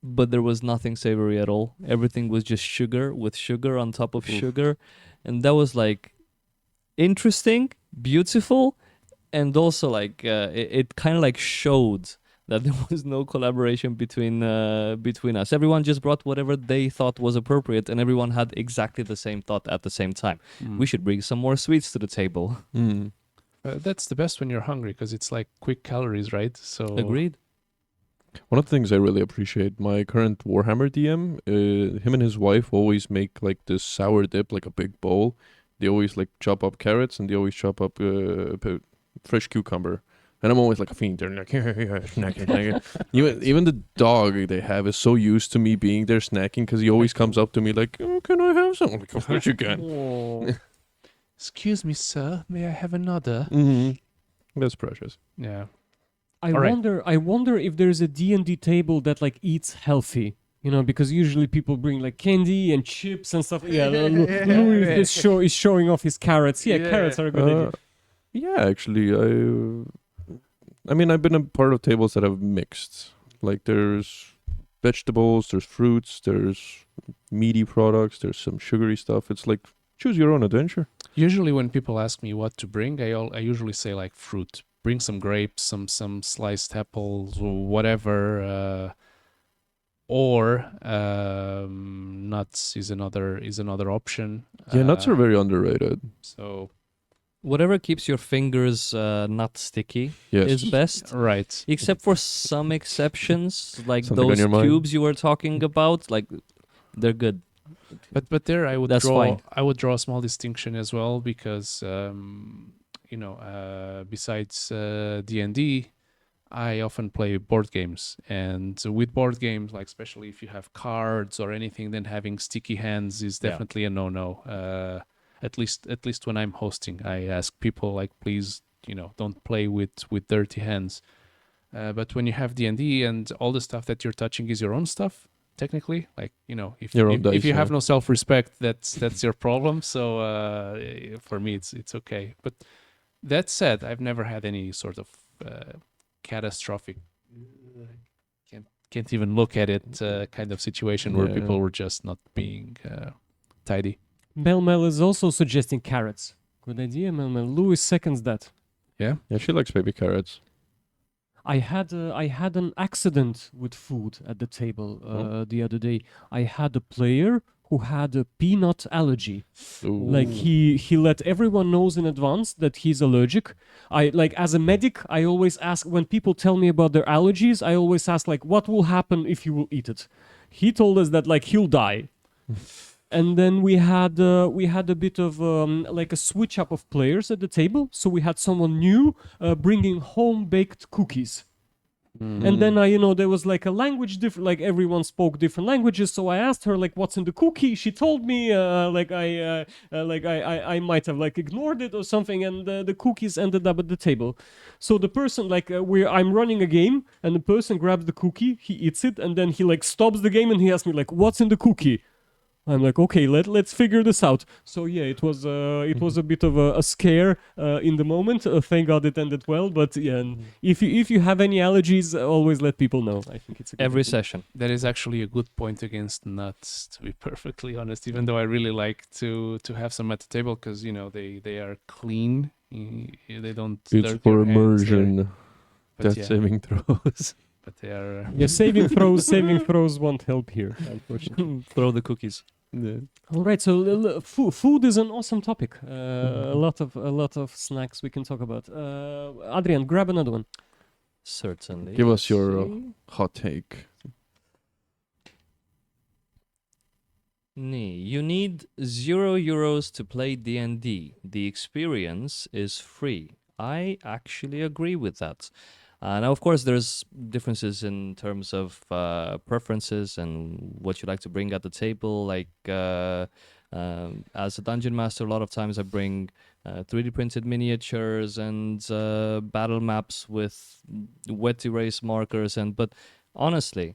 But there was nothing savory at all. Everything was just sugar with sugar on top of sugar. And that was like interesting, beautiful, and also like it kind of like showed that there was no collaboration between us. Everyone just brought whatever they thought was appropriate, and everyone had exactly the same thought at the same time. We should bring some more sweets to the table. That's the best when you're hungry because it's like quick calories, right? So Agreed. One of the things I really appreciate, my current Warhammer DM, him and his wife always make like this sour dip, like a big bowl. They always like chop up carrots and they always chop up fresh cucumber. And I'm always like a fiend. They're like, snacking. Even the dog they have is so used to me being there snacking because he always comes up to me like, oh, can I have some? I'm like, of course you can. Excuse me, sir. May I have another? That's precious. Yeah. I All right. wonder if there's a D&D table that like eats healthy. Because usually people bring like candy and chips and stuff. Yeah, Louis is showing off his carrots. Yeah, carrots are a good idea. Yeah, actually, I mean, I've been a part of tables that have mixed. Like, there's vegetables, there's fruits, there's meaty products, there's some sugary stuff. It's like, choose your own adventure. Usually when people ask me what to bring, I usually say like fruit. Bring some grapes, some sliced apples, or whatever. Or nuts is another option. Yeah, nuts are very underrated. So Whatever keeps your fingers not sticky Yes. is best. right. Except for some exceptions, like Something on those your mind? cubes you were talking about, like they're good. But there I would That's fine. draw a small distinction as well because besides D&D, I often play board games, and with board games, like especially if you have cards or anything, then having sticky hands is Yeah. definitely a no-no. At least when I'm hosting, I ask people like, please, don't play with dirty hands. But when you have D&D and all the stuff that you're touching is your own stuff, technically, like if Your own if dice, you have yeah. no self-respect, that's your problem. So for me, it's okay. But that said, I've never had any sort of catastrophic. Can't even look at it kind of situation where Yeah. people were just not being tidy. Mel is also suggesting carrots. Good idea, Mel. Louis seconds that. Yeah, she likes baby carrots. I had an accident with food at the table the other day. I had a player who had a peanut allergy. Ooh. Like he let everyone knows in advance that he's allergic. I like as a medic, I always ask when people tell me about their allergies, I always ask like what will happen if you will eat it. He told us that like he'll die. And then we had a bit of like a switch up of players at the table. So we had someone new bringing home baked cookies. And then there was like a language different, like everyone spoke different languages. So I asked her like, "What's in the cookie?" She told me I might have like ignored it or something, and the cookies ended up at the table. So the person like I'm running a game, and the person grabs the cookie, he eats it, and then he like stops the game and he asks me like, "What's in the cookie?" I'm like, okay, let's figure this out. So yeah, it was a bit of a scare in the moment. Thank God it ended well. But yeah, and if you have any allergies, always let people know. I think it's a good Every idea. session. That is actually a good point against nuts, to be perfectly honest. Even though I really like to have some at the table because they are clean. They don't. It's dirt for your hands there. immersion. But Death yeah, saving throws. but they are. Yeah, saving throws won't help here, unfortunately. Throw the cookies. All right, so food is an awesome topic. A lot of snacks we can talk about. Adrian, grab another one. Certainly. Give us Let's your see. hot take. You need €0 to play D&D. The experience is free. I actually agree with that. Now, of course, there's differences in terms of preferences and what you like to bring at the table. Like, as a dungeon master, a lot of times I bring 3D printed miniatures and battle maps with wet erase markers. But honestly,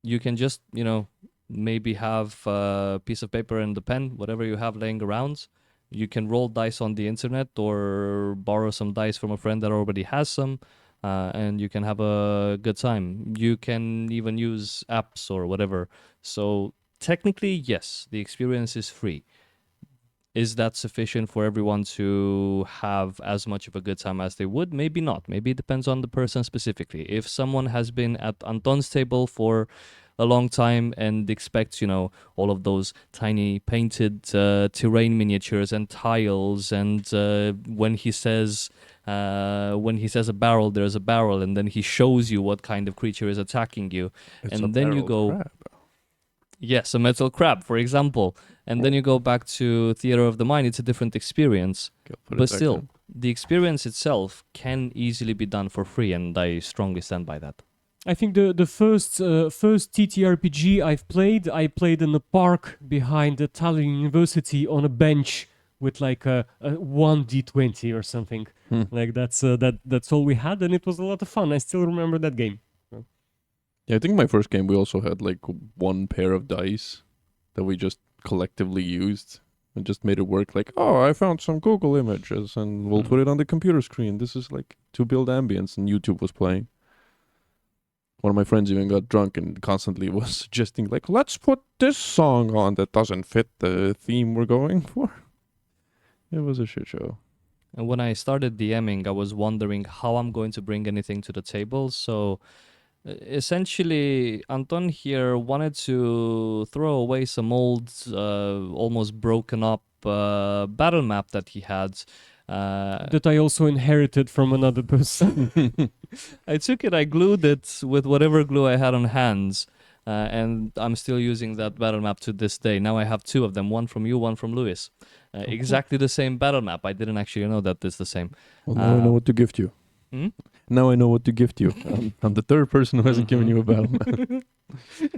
you can just, maybe have a piece of paper and a pen, whatever you have laying around. You can roll dice on the internet or borrow some dice from a friend that already has some, and you can have a good time. You can even use apps or whatever. So technically, yes, the experience is free. Is that sufficient for everyone to have as much of a good time as they would? Maybe not. Maybe it depends on the person specifically. If someone has been at Anton's table for a long time and expects, all of those tiny painted terrain miniatures and tiles, and when he says a barrel, there's a barrel, and then he shows you what kind of creature is attacking you, It's and then you go, crab. yes, a metal crab, for example, and then you go back to Theater of the Mind. It's a different experience, but still, the experience itself can easily be done for free, and I strongly stand by that. I think the first TTRPG I played in the park behind the Tallinn University on a bench with like a 1d20 or something. Like that's all we had, and it was a lot of fun. I still remember that game. Yeah, I think my first game we also had like one pair of dice that we just collectively used and just made it work. Like, oh, I found some Google images and we'll put it on the computer screen. This is like to build ambience, and YouTube was playing. One of my friends even got drunk and constantly was suggesting, like, let's put this song on that doesn't fit the theme we're going for. It was a shit show. And when I started DMing, I was wondering how I'm going to bring anything to the table. So essentially, Anton here wanted to throw away some old, almost broken up battle map that he had. That I also inherited from another person. I took it, I glued it with whatever glue I had on hands, and I'm still using that battle map to this day. Now I have two of them, one from you, one from Lewis. Exactly the same battle map. I didn't actually know that it's the same. Well, now I know what to gift you. Now I know what to gift you. I'm the third person who hasn't given you a battle map.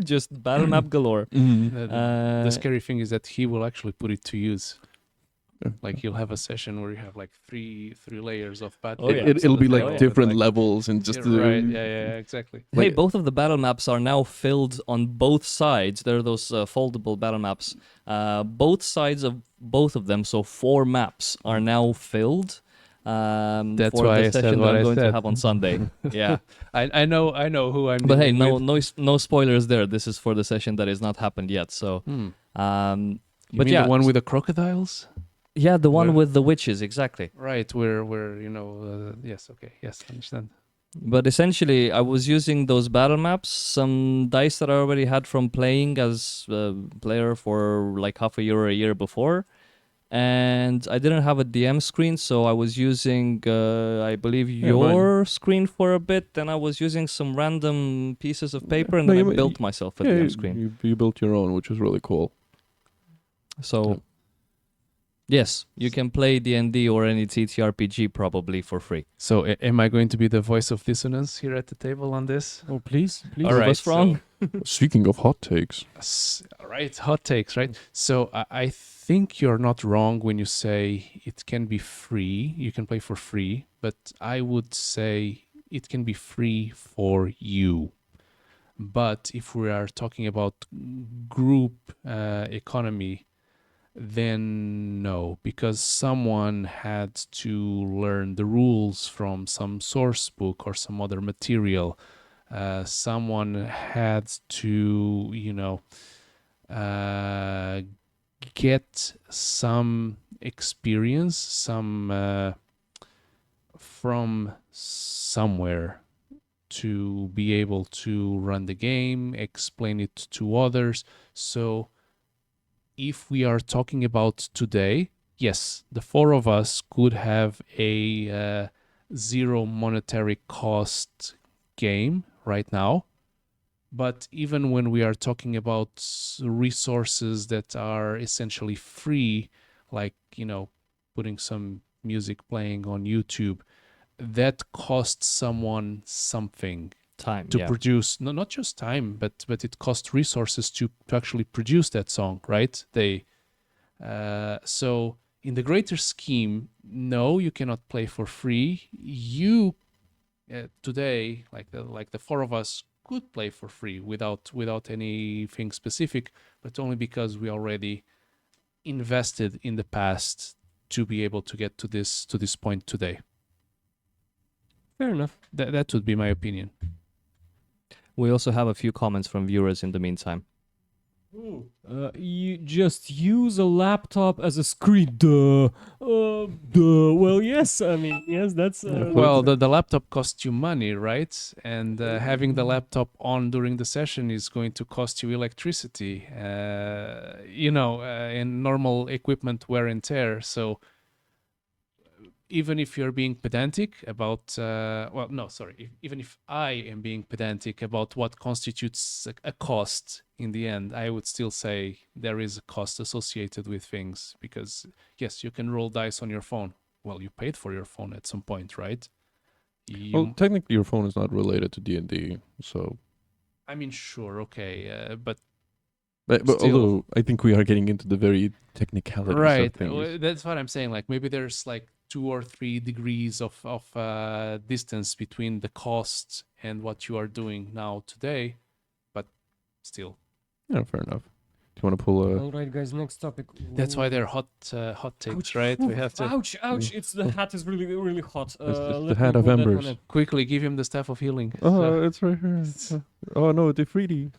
Just battle map galore. The scary thing is that he will actually put it to use. Like you'll have a session where you have like three layers of battle. Oh, yeah. It'll be like Oh, yeah. different levels and just right. Yeah, exactly. Hey, Like- both of the battle maps are now filled on both sides. There are those foldable battle maps. Both sides of both of them, so 4 maps, are now filled. That's for why the I said session what that I'm I going to said. have on Sunday. Yeah, I know who I'm. but hey, dealing with. no spoilers there. This is for the session that is not happened yet. So, You but mean yeah, the one with the crocodiles? yeah, the one Where- with the witches, exactly. Right, where yes, okay, yes, understand. But essentially, I was using those battle maps, some dice that I already had from playing as a player for like half a year or a year before. And I didn't have a DM screen, so I was using, I believe, your screen for a bit. And I was using some random pieces of paper, and No, then I you- built myself a DM screen. You built your own, which was really cool. So, yes, you can play D&D or any TTRPG probably for free. So, am I going to be the voice of dissonance here at the table on this? Oh, please. All Prove right, us wrong. Speaking of hot takes, All right, hot takes, right? So, I think you're not wrong when you say it can be free. You can play for free, but I would say it can be free for you. But if we are talking about group economy, then no, because someone had to learn the rules from some source book or some other material. Someone had to, get some experience, some from somewhere to be able to run the game, explain it to others. So if we are talking about today, yes, the 4 of us could have a 0 monetary cost game right now, But even when we are talking about resources that are essentially free, like, putting some music playing on YouTube, that costs someone something Time. to Yeah. produce. No, not just time, but it costs resources to actually produce that song, right? So in the greater scheme, no, you cannot play for free. You today, like the four of us, could play for free without anything specific, but only because we already invested in the past to be able to get to this point today. Fair enough. That would be my opinion. We also have a few comments from viewers in the meantime. You just use a laptop as a screen. Duh. Duh. Well, yes. I mean, yes, that's. Well, the laptop costs you money, right? And having the laptop on during the session is going to cost you electricity, and normal equipment wear and tear. So even if you're being pedantic about, even if I am being pedantic about what constitutes a cost in the end, I would still say there is a cost associated with things, because yes, you can roll dice on your phone. Well, you paid for your phone at some point, right? Well, technically, your phone is not related to D&D, so. I mean, sure, okay, but But Still. although I think we are getting into the very technicalities right, of things. that's what I'm saying. Like, maybe there's like 2 or 3 degrees of distance between the cost and what you are doing now today, but still. Yeah, fair enough. Do you want to pull a? All right, guys. Next topic. That's why they're hot takes, Ouch. right? We Oof, have to Ouch! Ouch! It's the hat is really really hot. It's the let hat me of hold that one embers. in. quickly give him the staff of healing. Oh, it's right here. Oh no, the 3D.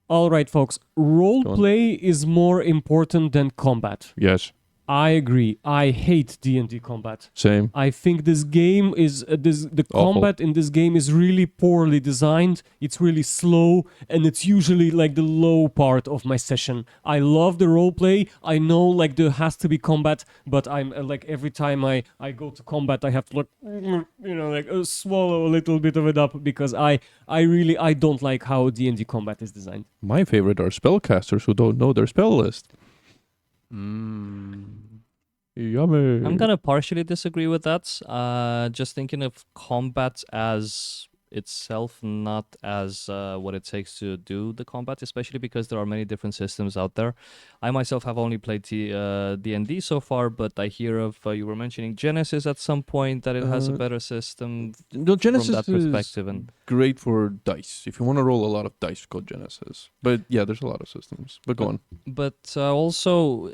All right, folks. Role Go on. play is more important than combat. Yes, I agree. I hate D&D combat. same. I think this game is the Awful. combat in this game is really poorly designed. It's really slow, and it's usually like the low part of my session. I love the role play. I know like there has to be combat, but I'm like every time I go to combat, I have to like swallow a little bit of it up, because I don't like how D&D combat is designed. My favorite are spellcasters who don't know their spell list. Yummy. I'm gonna partially disagree with that. Just thinking of combat as itself, not as what it takes to do the combat, especially because there are many different systems out there. I myself have only played D&D so far, but I hear of you were mentioning Genesis at some point, that it has a better system No, Genesis from that is perspective. And great for dice. If you want to roll a lot of dice, go Genesis. But yeah, there's a lot of systems. But go on. But also,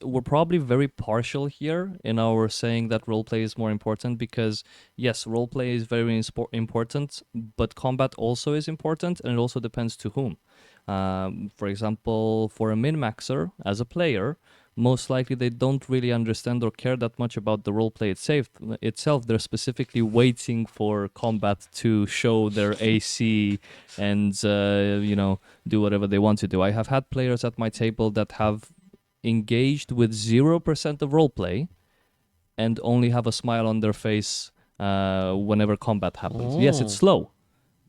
we're probably very partial here in our saying that roleplay is more important, because yes, roleplay is very important, but combat also is important, and it also depends to whom. For example, for a min-maxer as a player, most likely they don't really understand or care that much about the roleplay itself. They're specifically waiting for combat to show their AC and do whatever they want to do. I have had players at my table that have engaged with 0% of roleplay and only have a smile on their face whenever combat happens. Yes, it's slow,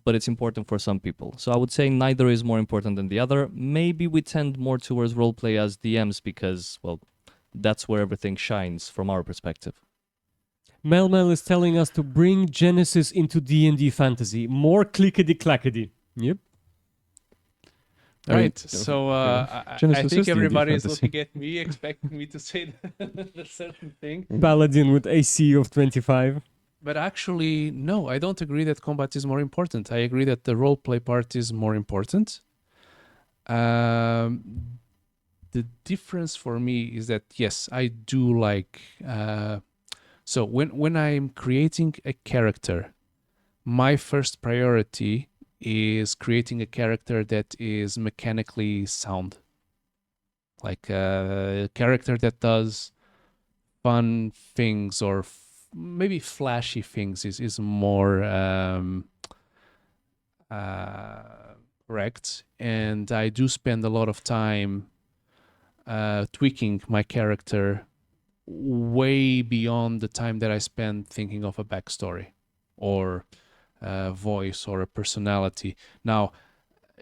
but it's important for some people. So I would say neither is more important than the other. Maybe we tend more towards roleplay as DMs because, well, that's where everything shines from our perspective. Mel is telling us to bring Genesis into D&D fantasy. More clickety-clackety. Yep. Right. So I Genesis think is D&D everybody is fantasy. looking at me, expecting me to say a certain thing. Paladin with AC of 25. But actually, no, I don't agree that combat is more important. I agree that the roleplay part is more important. The difference for me is that, yes, I do like... so when I'm creating a character, my first priority is creating a character that is mechanically sound. Like a character that does fun things or maybe flashy things is more correct. And I do spend a lot of time tweaking my character way beyond the time that I spend thinking of a backstory or voice or a personality. Now,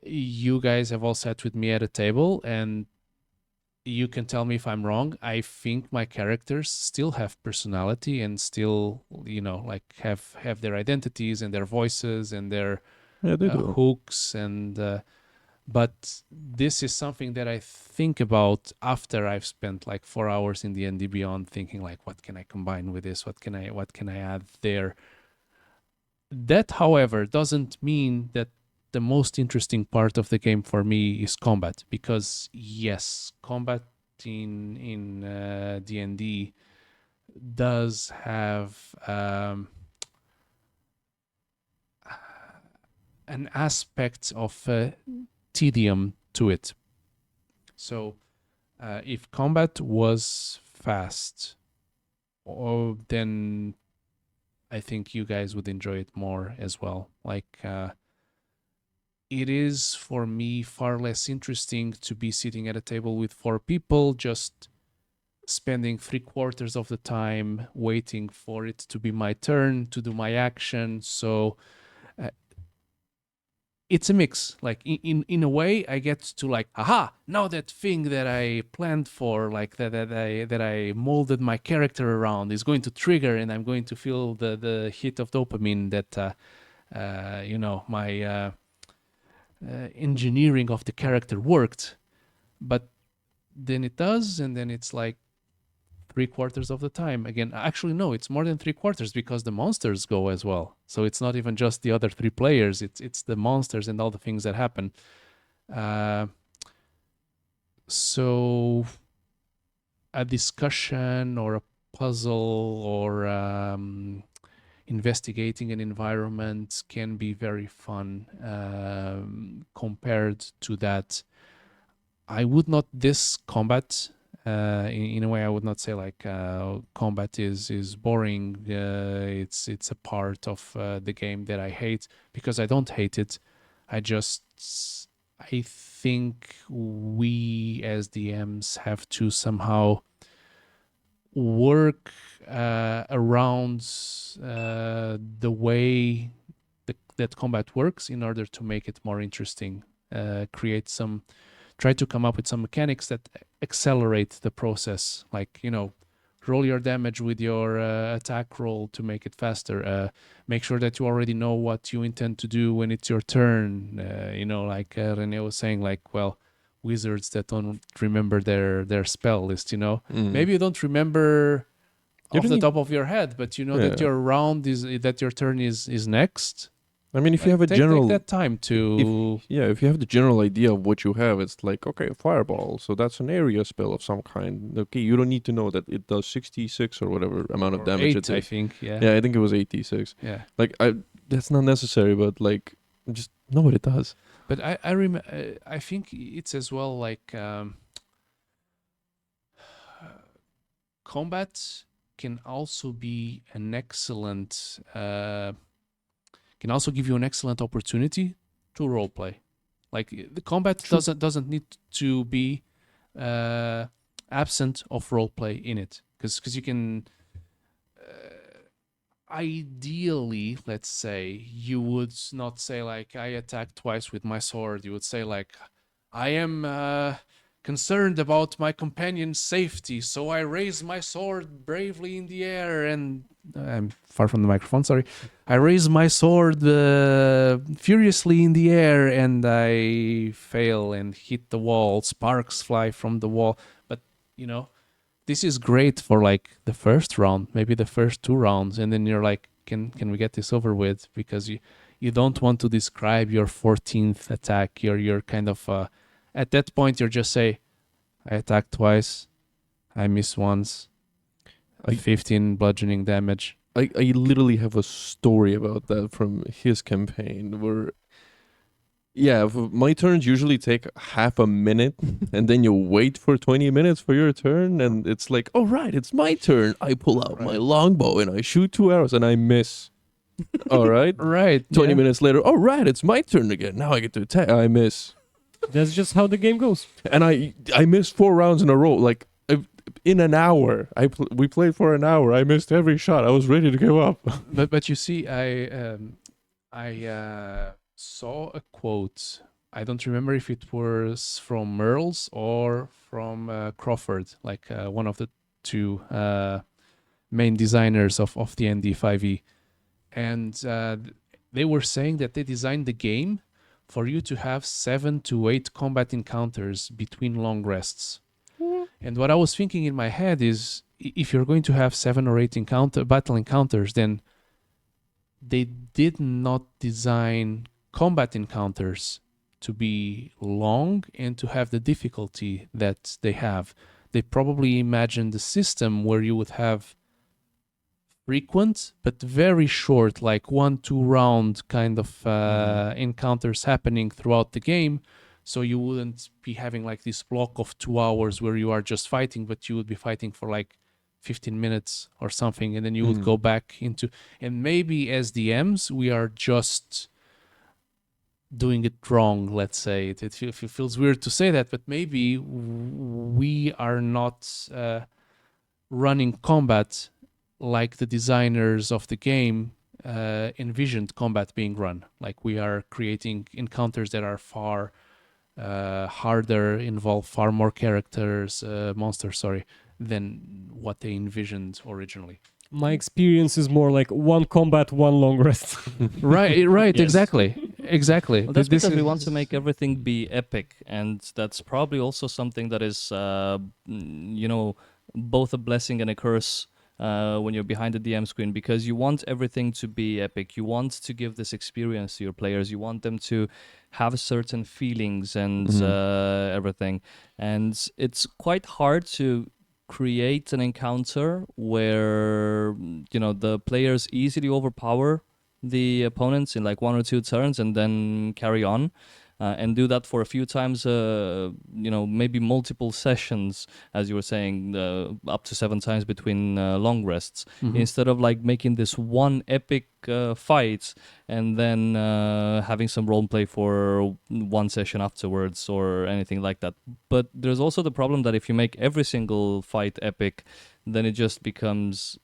you guys have all sat with me at a table, and you can tell me if I'm wrong. I think my characters still have personality and still, like have their identities and their voices and their Yeah, they do. hooks, and but this is something that I think about after I've spent like 4 hours in D&D Beyond, thinking like, what can I combine with this? What can I add there? That, however, doesn't mean that the most interesting part of the game for me is combat, because yes, combat in D&D does have an aspect of tedium to it. So if combat was fast, then I think you guys would enjoy it more as well. Like it is, for me, far less interesting to be sitting at a table with 4 people, just spending 3/4 of the time waiting for it to be my turn to do my action. So it's a mix. Like in a way, I get to like, aha, now that thing that I planned for, like that I molded my character around, is going to trigger, and I'm going to feel the hit of dopamine that my engineering of the character worked. But then it does, and then it's like 3/4 of the time again. Actually, no, it's more than 3/4, because the monsters go as well. So it's not even just the other 3 players, it's the monsters and all the things that happen. So a discussion or a puzzle or investigating an environment can be very fun compared to that. I would not diss combat. In a way, I would not say like combat is boring. It's a part of the game that I hate, because I don't hate it. I think we as DMs have to somehow work around the way that combat works in order to make it more interesting. Try to come up with some mechanics that accelerate the process, like, roll your damage with your attack roll to make it faster. Make sure that you already know what you intend to do when it's your turn. Like Rene was saying, like, well, wizards that don't remember their spell list, Maybe you don't remember You off don't the need- top of your head, but you know that Yeah. your round that your turn is next. I mean, if you have a take general, that time to if you have the general idea of what you have, it's like, okay, fireball. So that's an area spell of some kind. Okay, you don't need to know that it does 66 or whatever amount of or damage 8, it I is. think. Yeah, I think it was 86. Yeah. Like, that's not necessary, but like, just know what it does. But I think it's as well like combat can also be an excellent can also give you an excellent opportunity to roleplay. Like the combat doesn't need to be absent of roleplay in it, because you can. Ideally, let's say, you would not say like, I attack twice with my sword. You would say like, I am concerned about my companion's safety, so I raise my sword bravely in the air, and I'm far from the microphone, sorry. I raise my sword furiously in the air, and I fail and hit the wall. Sparks fly from the wall. But, this is great for like the first round, maybe the first 2 rounds, and then you're like, can we get this over with? Because you don't want to describe your 14th attack. You're kind of at that point you're just say, I attacked twice, I miss once, 15 bludgeoning damage. I literally have a story about that from his campaign where, my turns usually take half a minute, and then you wait for 20 minutes for your turn, and it's like, oh, right, it's my turn. I pull out my longbow, and I shoot 2 arrows, and I miss. All right? Right. 20 minutes later, oh, right, it's my turn again. Now I get to attack. I miss. That's just how the game goes. And I missed 4 rounds in a row. Like, in an hour. We played for an hour. I missed every shot. I was ready to give up. But you see, I saw a quote I don't remember if it was from Merle's or from Crawford, like one of the two main designers of the ND5e. And they were saying that they designed the game for you to have 7 to 8 combat encounters between long rests. And what I was thinking in my head is, if you're going to have 7 or 8 battle encounters, then they did not design combat encounters to be long and to have the difficulty that they have. They probably imagined a system where you would have frequent but very short, like 1-2 round kind of encounters happening throughout the game. So you wouldn't be having like this block of 2 hours where you are just fighting, but you would be fighting for like 15 minutes or something, and then you would go back into. And maybe as DMs, we are just doing it wrong, let's say. It feels weird to say that, but maybe we are not running combat like the designers of the game envisioned combat being run. Like, we are creating encounters that are far harder, involve far more monsters, than what they envisioned originally. My experience is more like 1 combat, 1 long rest. Right, Yes. exactly. Well, that's This because we is- want to make everything be epic, and that's probably also something that is, both a blessing and a curse when you're behind the DM screen, because you want everything to be epic. You want to give this experience to your players. You want them to have certain feelings and everything. And it's quite hard to create an encounter where the players easily overpower the opponents in like 1 or 2 turns and then carry on, and do that for a few times, maybe multiple sessions, as you were saying, up to 7 times between long rests, instead of like making this one epic fight and then having some role play for 1 session afterwards or anything like that. But there's also the problem that if you make every single fight epic, then it just becomes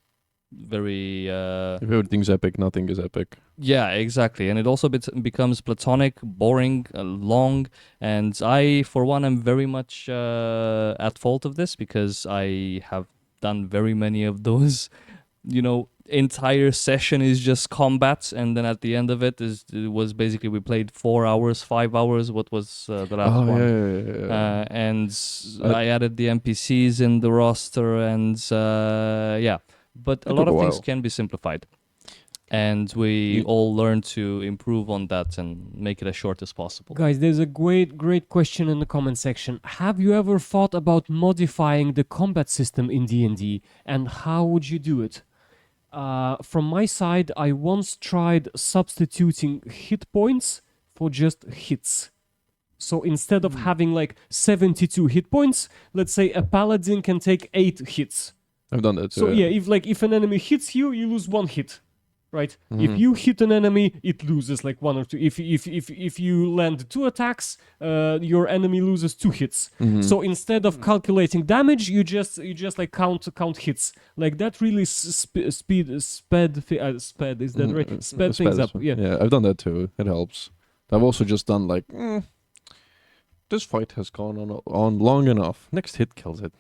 very If everything's epic, nothing is epic. yeah, exactly. And it also becomes platonic, boring, long. And I, for one, am very much at fault of this, because I have done very many of those. Entire session is just combat, and then at the end of it was basically we played 4 hours, 5 hours. What was the last one? Yeah. And I added the NPCs in the roster, and but a It lot took of a things while. can be simplified, and we all learn to improve on that and make it as short as possible. Guys, there's a great question in the comment section. Have you ever thought about modifying the combat system in D&D, and how would you do it? From my side, I once tried substituting hit points for just hits. So instead of having like 72 hit points, let's say a paladin can take 8 hits. I've done that too. So yeah, if an enemy hits you, you lose 1 hit, right? If Mhm. you hit an enemy, it loses like 1 or 2. If you land 2 attacks, your enemy loses 2 hits. Mhm. So instead of calculating damage, you just like count hits. Like that really sped is that right? Sped things up. Yeah. I've done that too. It helps. I've also just done like, this fight has gone on long enough. Next hit kills it,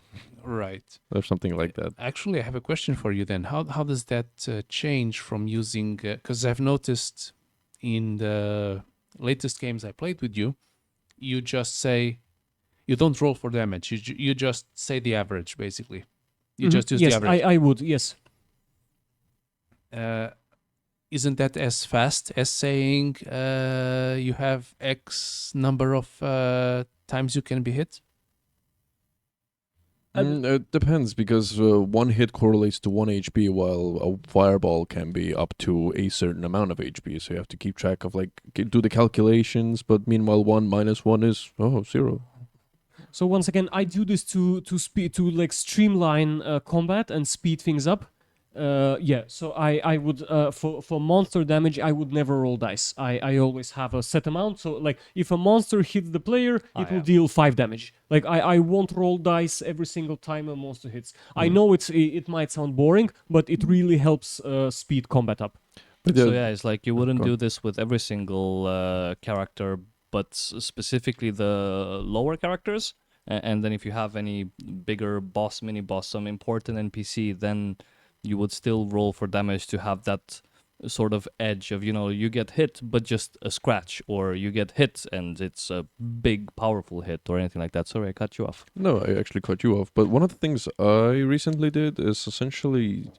Right. or something like that. Actually, I have a question for you then. How does that change from using... Because I've noticed in the latest games I played with you, you just say... You don't roll for damage. You just say the average, basically. You just use yes, the average. I would, yes. Isn't that as fast as saying you have X number of times you can be hit? It depends, because 1 hit correlates to 1 HP, while a fireball can be up to a certain amount of HP. So you have to keep track of do the calculations. But meanwhile, 1 minus 1 is 0. So once again, I do this to like streamline combat and speed things up. So I would for monster damage, I would never roll dice. I always have a set amount. So like if a monster hits the player, it will deal 5 damage. Like I won't roll dice every single time a monster hits. I know it might sound boring, but it really helps speed combat up. But So yeah, it's like you wouldn't go on. do this with every single character, but specifically the lower characters. And then if you have any bigger boss, mini boss, some important NPC, then you would still roll for damage to have that sort of edge of, you get hit but just a scratch, or you get hit and it's a big powerful hit, or anything like that. Sorry, I cut you off. No, I actually cut you off. But one of the things I recently did is essentially,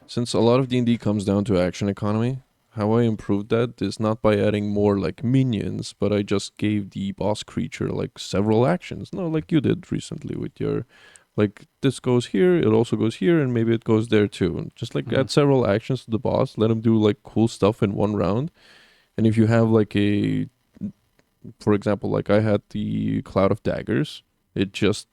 since a lot of D&D comes down to action economy, how I improved that is not by adding more like minions, but I just gave the boss creature like several actions. No, like you did recently with your, like this goes here, it also goes here, and maybe it goes there too. And just like add several actions to the boss, let him do like cool stuff in one round. And if you have like for example, like I had the Cloud of Daggers, it just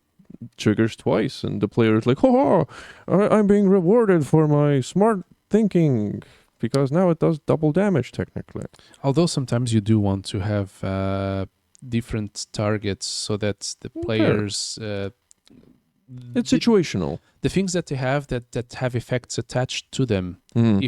triggers twice, and the player is like, "Oh, I'm being rewarded for my smart thinking." Because now it does double damage technically. Although sometimes you do want to have different targets so that the players... It's situational. The things that they have that have effects attached to them. Mm.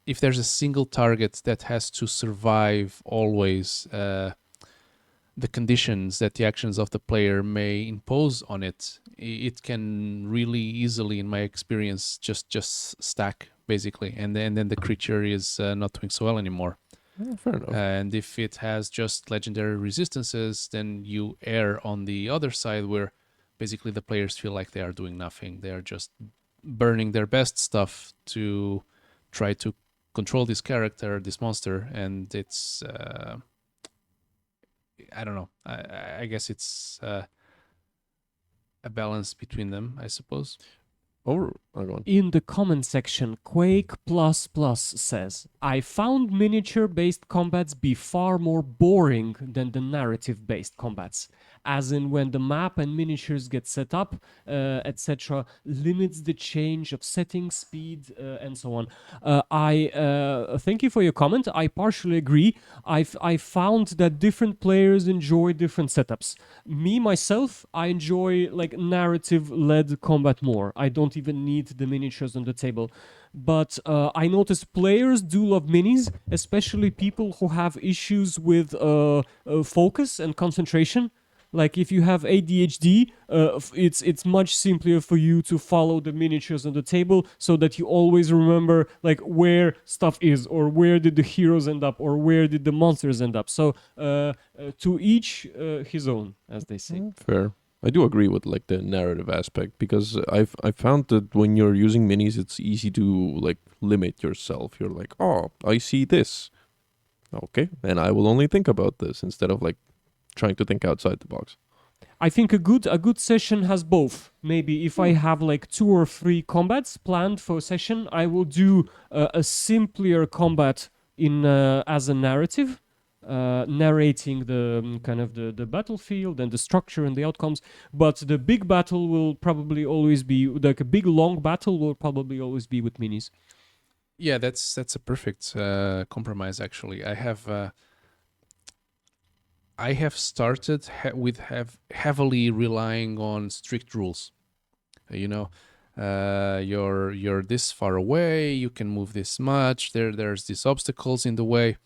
If there's a single target that has to survive always the conditions that the actions of the player may impose on it, it can really easily, in my experience, just stack basically, and then the creature is not doing so well anymore. Fair enough. And if it has just legendary resistances, then you err on the other side where basically the players feel like they are doing nothing. They are just burning their best stuff to try to control this character, this monster, and it's I don't know. I guess it's a balance between them, I suppose. Go on. In the comment section, Quake++ says, I found miniature-based combats be far more boring than the narrative-based combats. As in when the map and miniatures get set up, etc., limits the change of setting, speed, and so on. I thank you for your comment. I partially agree. I found that different players enjoy different setups. Me, myself, I enjoy like narrative-led combat more. I don't even need the miniatures on the table. But I noticed players do love minis, especially people who have issues with focus and concentration. Like if you have ADHD, it's much simpler for you to follow the miniatures on the table so that you always remember like where stuff is, or where did the heroes end up, or where did the monsters end up. So to each his own, as they say. Fair. I do agree with like the narrative aspect, because I've found that when you're using minis, it's easy to like limit yourself. You're like, oh, I see this, okay, and I will only think about this instead of like trying to think outside the box. I think a good session has both. Maybe if I have like 2 or 3 combats planned for a session, I will do a simpler combat in as a narrative, narrating the kind of the battlefield and the structure and the outcomes. But the big battle will probably always be like a big long battle will probably always be with minis. Yeah, that's a perfect compromise. Actually, I have started with heavily relying on strict rules. You're this far away. You can move this much. There's these obstacles in the way.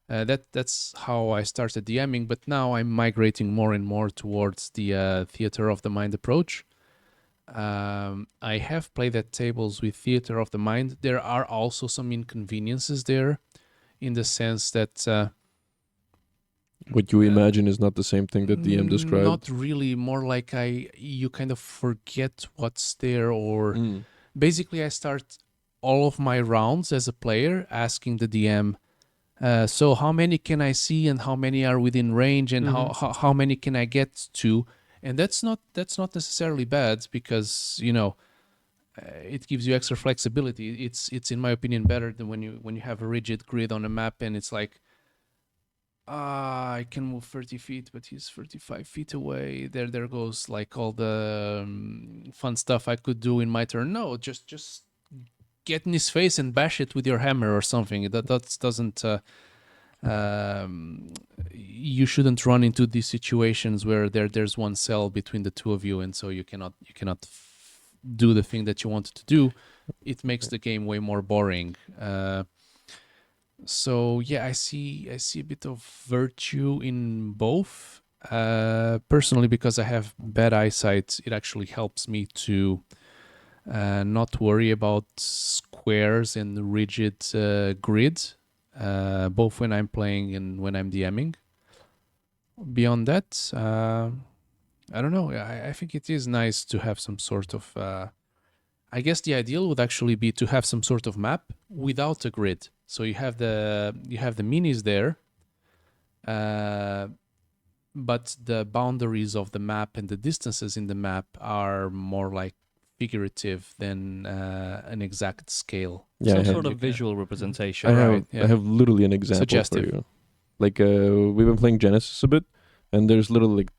That's how I started DMing. But now I'm migrating more and more towards the theater of the mind approach. I have played at tables with theater of the mind. There are also some inconveniences there, in the sense that. What you imagine is not the same thing that DM described. Not really. More like you kind of forget what's there, or basically I start all of my rounds as a player asking the DM, so how many can I see, and how many are within range, and how many can I get to? And that's not necessarily bad, because it gives you extra flexibility. It's in my opinion better than when you have a rigid grid on a map and it's like, I can move 30 feet, but he's 35 feet away. There goes like all the fun stuff I could do in my turn. No, just get in his face and bash it with your hammer or something. That doesn't. You shouldn't run into these situations where there's one cell between the two of you, and so you cannot do the thing that you wanted to do. It makes the game way more boring. So yeah, I see a bit of virtue in both. Personally, because I have bad eyesight, it actually helps me to not worry about squares and rigid grids, both when I'm playing and when I'm DMing. Beyond that, I don't know. I think it is nice to have some sort of. I guess the ideal would actually be to have some sort of map without a grid. So you have the minis there, but the boundaries of the map and the distances in the map are more like figurative than an exact scale. Yeah, Some I have, sort of Okay. visual representation. I have, Right, yeah. I have literally an example Suggestive. for you. Like we've been playing Genesis a bit, and there's literally like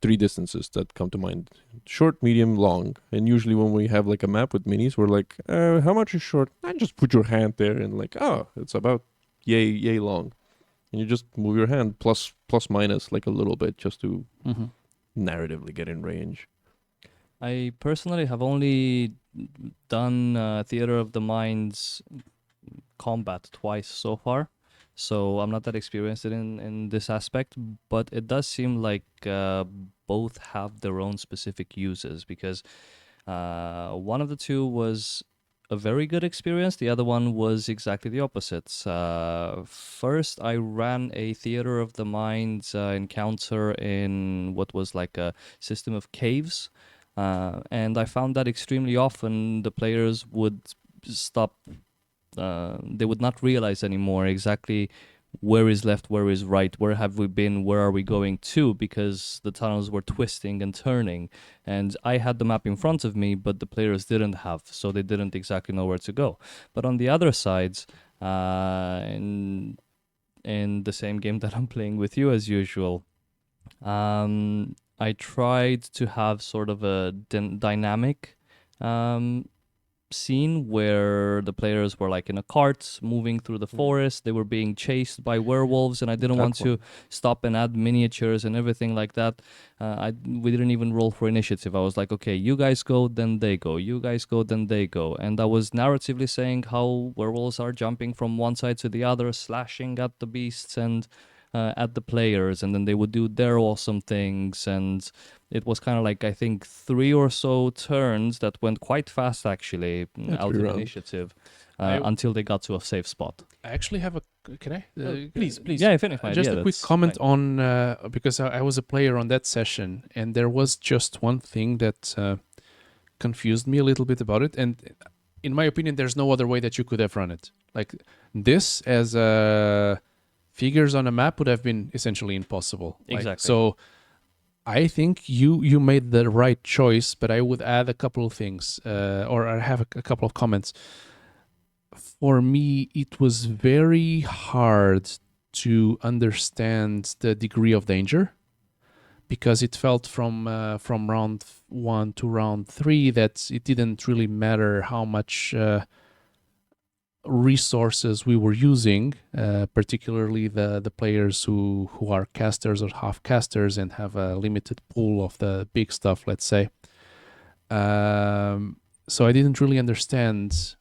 three distances that come to mind: short, medium, long. And usually when we have like a map with minis, we're like, how much is short? And just put your hand there and like, oh, it's about yay long. And you just move your hand plus minus like a little bit just to Mm-hmm. narratively get in range. I personally have only done Theater of the Mind's combat twice so far, so I'm not that experienced in this aspect, but it does seem like both have their own specific uses, because one of the two was a very good experience. The other one was exactly the opposite. First, I ran a Theater of the Mind encounter in what was like a system of caves. And I found that extremely often the players would stop, they would not realize anymore exactly where is left, where is right, where have we been, where are we going to, because the tunnels were twisting and turning. And I had the map in front of me, but the players didn't have, so they didn't exactly know where to go. But on the other sides, in the same game that I'm playing with you as usual, I tried to have sort of a dynamic scene where the players were like in a cart moving through the forest. They were being chased by werewolves, and I didn't want to stop and add miniatures and everything like that. We didn't even roll for initiative. I was like, okay, you guys go, then they go. You guys go, then they go. And I was narratively saying how werewolves are jumping from one side to the other, slashing at the beasts and at the players, and then they would do their awesome things. And it was kind of like, I think, 3 or so turns that went quite fast actually, out of initiative, until they got to a safe spot. I actually have a. Can I? Please. Yeah, finish my Just idea. a quick That's comment fine. on because I was a player on that session, and there was just one thing that confused me a little bit about it. And in my opinion, there's no other way that you could have run it. Like this as figures on a map would have been essentially impossible. Exactly. So I think you made the right choice, but I would add a couple of things, or I have a couple of comments. For me, it was very hard to understand the degree of danger, because it felt from round 1 to round 3 that it didn't really matter how much resources we were using, particularly the players who are casters or half casters and have a limited pool of the big stuff, let's say. So I didn't really understand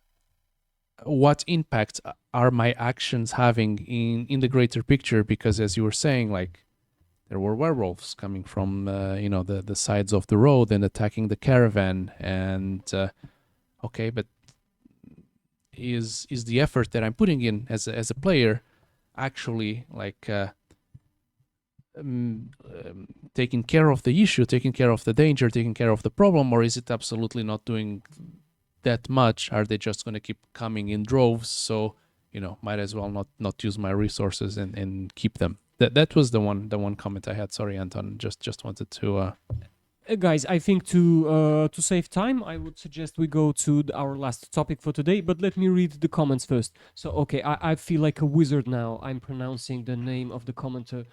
what impact are my actions having in the greater picture, because as you were saying, like, there were werewolves coming from the sides of the road and attacking the caravan, and okay, but is the effort that I'm putting in as a player actually like taking care of the issue, taking care of the danger, taking care of the problem, or is it absolutely not doing that much? Are they just going to keep coming in droves? So might as well not use my resources and keep them. That was the one comment I had. Sorry, Anton. Just wanted to. Guys, I think to save time, I would suggest we go to our last topic for today. But let me read the comments first. So, okay, I feel like a wizard now. I'm pronouncing the name of the commenter.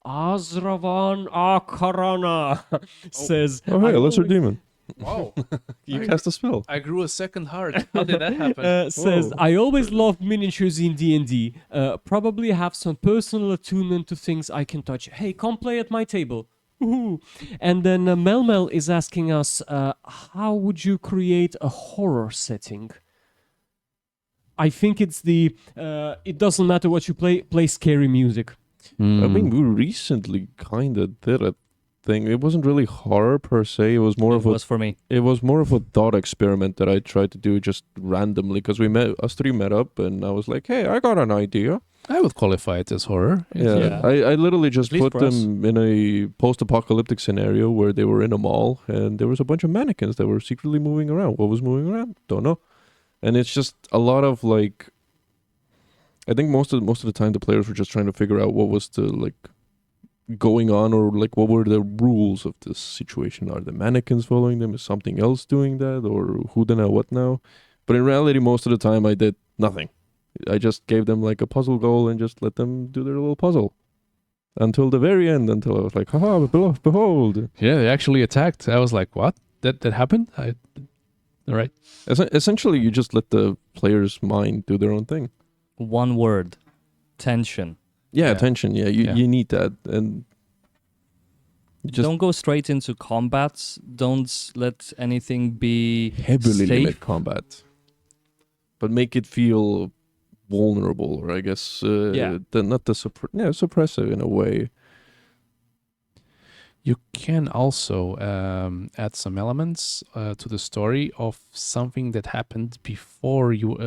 Azravan Akarana says. Oh, hey, "I lesser always- demon. Wow, You cast a spell. I grew a second heart. How did that happen? Says, Whoa. I always loved miniatures in D&D. Probably have some personal attunement to things I can touch. Hey, come play at my table. Woohoo. And then Mel is asking us, how would you create a horror setting? I think it's the it doesn't matter what you play scary music. I mean, we recently kind of did a thing. It wasn't really horror per se. It was more It was for me. a thought experiment that I tried to do just randomly because us three met up and I was like, hey, I got an idea. I would qualify it as horror. Yeah. I literally just At least put for us. them in a post-apocalyptic scenario where they were in a mall and there was a bunch of mannequins that were secretly moving around. What was moving around? Don't know. And it's just a lot of like, I think most of the time the players were just trying to figure out what was the like going on or like what were the rules of this situation. Are the mannequins following them? Is something else doing that? Or who the now what now? But in reality, most of the time I did nothing. I just gave them like a puzzle goal and just let them do their little puzzle. Until the very end, until I was like, haha, behold. Yeah, they actually attacked. I was like, what? That happened? All right. Essentially, you just let the player's mind do their own thing. One word, tension. Yeah, Yeah. tension. Yeah, you need that. And you just Don't go straight into combat. Don't let anything be heavily safe. limit combat. But make it feel vulnerable, or I guess suppressive in a way. You can also add some elements to the story of something that happened before you,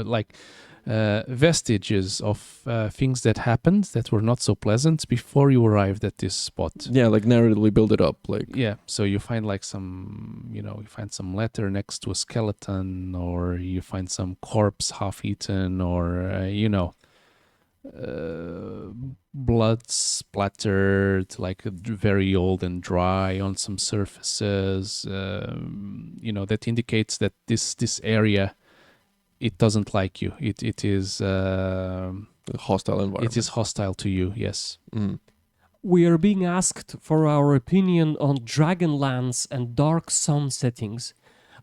vestiges of things that happened that were not so pleasant before you arrived at this spot. Yeah, like narratively build it up. Like Yeah, so you find like you find some letter next to a skeleton, or you find some corpse half eaten, or blood splattered, like very old and dry on some surfaces. That indicates that this area, it doesn't like you. It is a hostile environment. it is hostile to you. Yes. Mm. We are being asked for our opinion on Dragonlance and Dark Sun settings.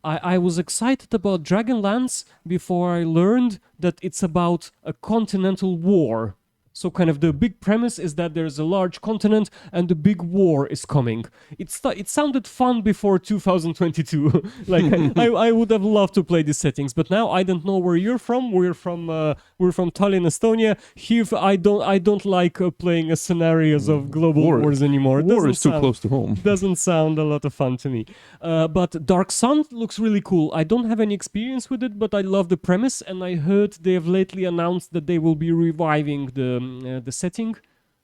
I was excited about Dragonlance before I learned that it's about a continental war. So kind of the big premise is that there's a large continent and a big war is coming. It sounded fun before 2022. Like I would have loved to play these settings, but now I don't know where you're from. We're from Tallinn, Estonia. Here I don't like playing scenarios of global wars anymore. War is too close to home. Doesn't sound a lot of fun to me. But Dark Sun looks really cool. I don't have any experience with it, but I love the premise, and I heard they have lately announced that they will be reviving the setting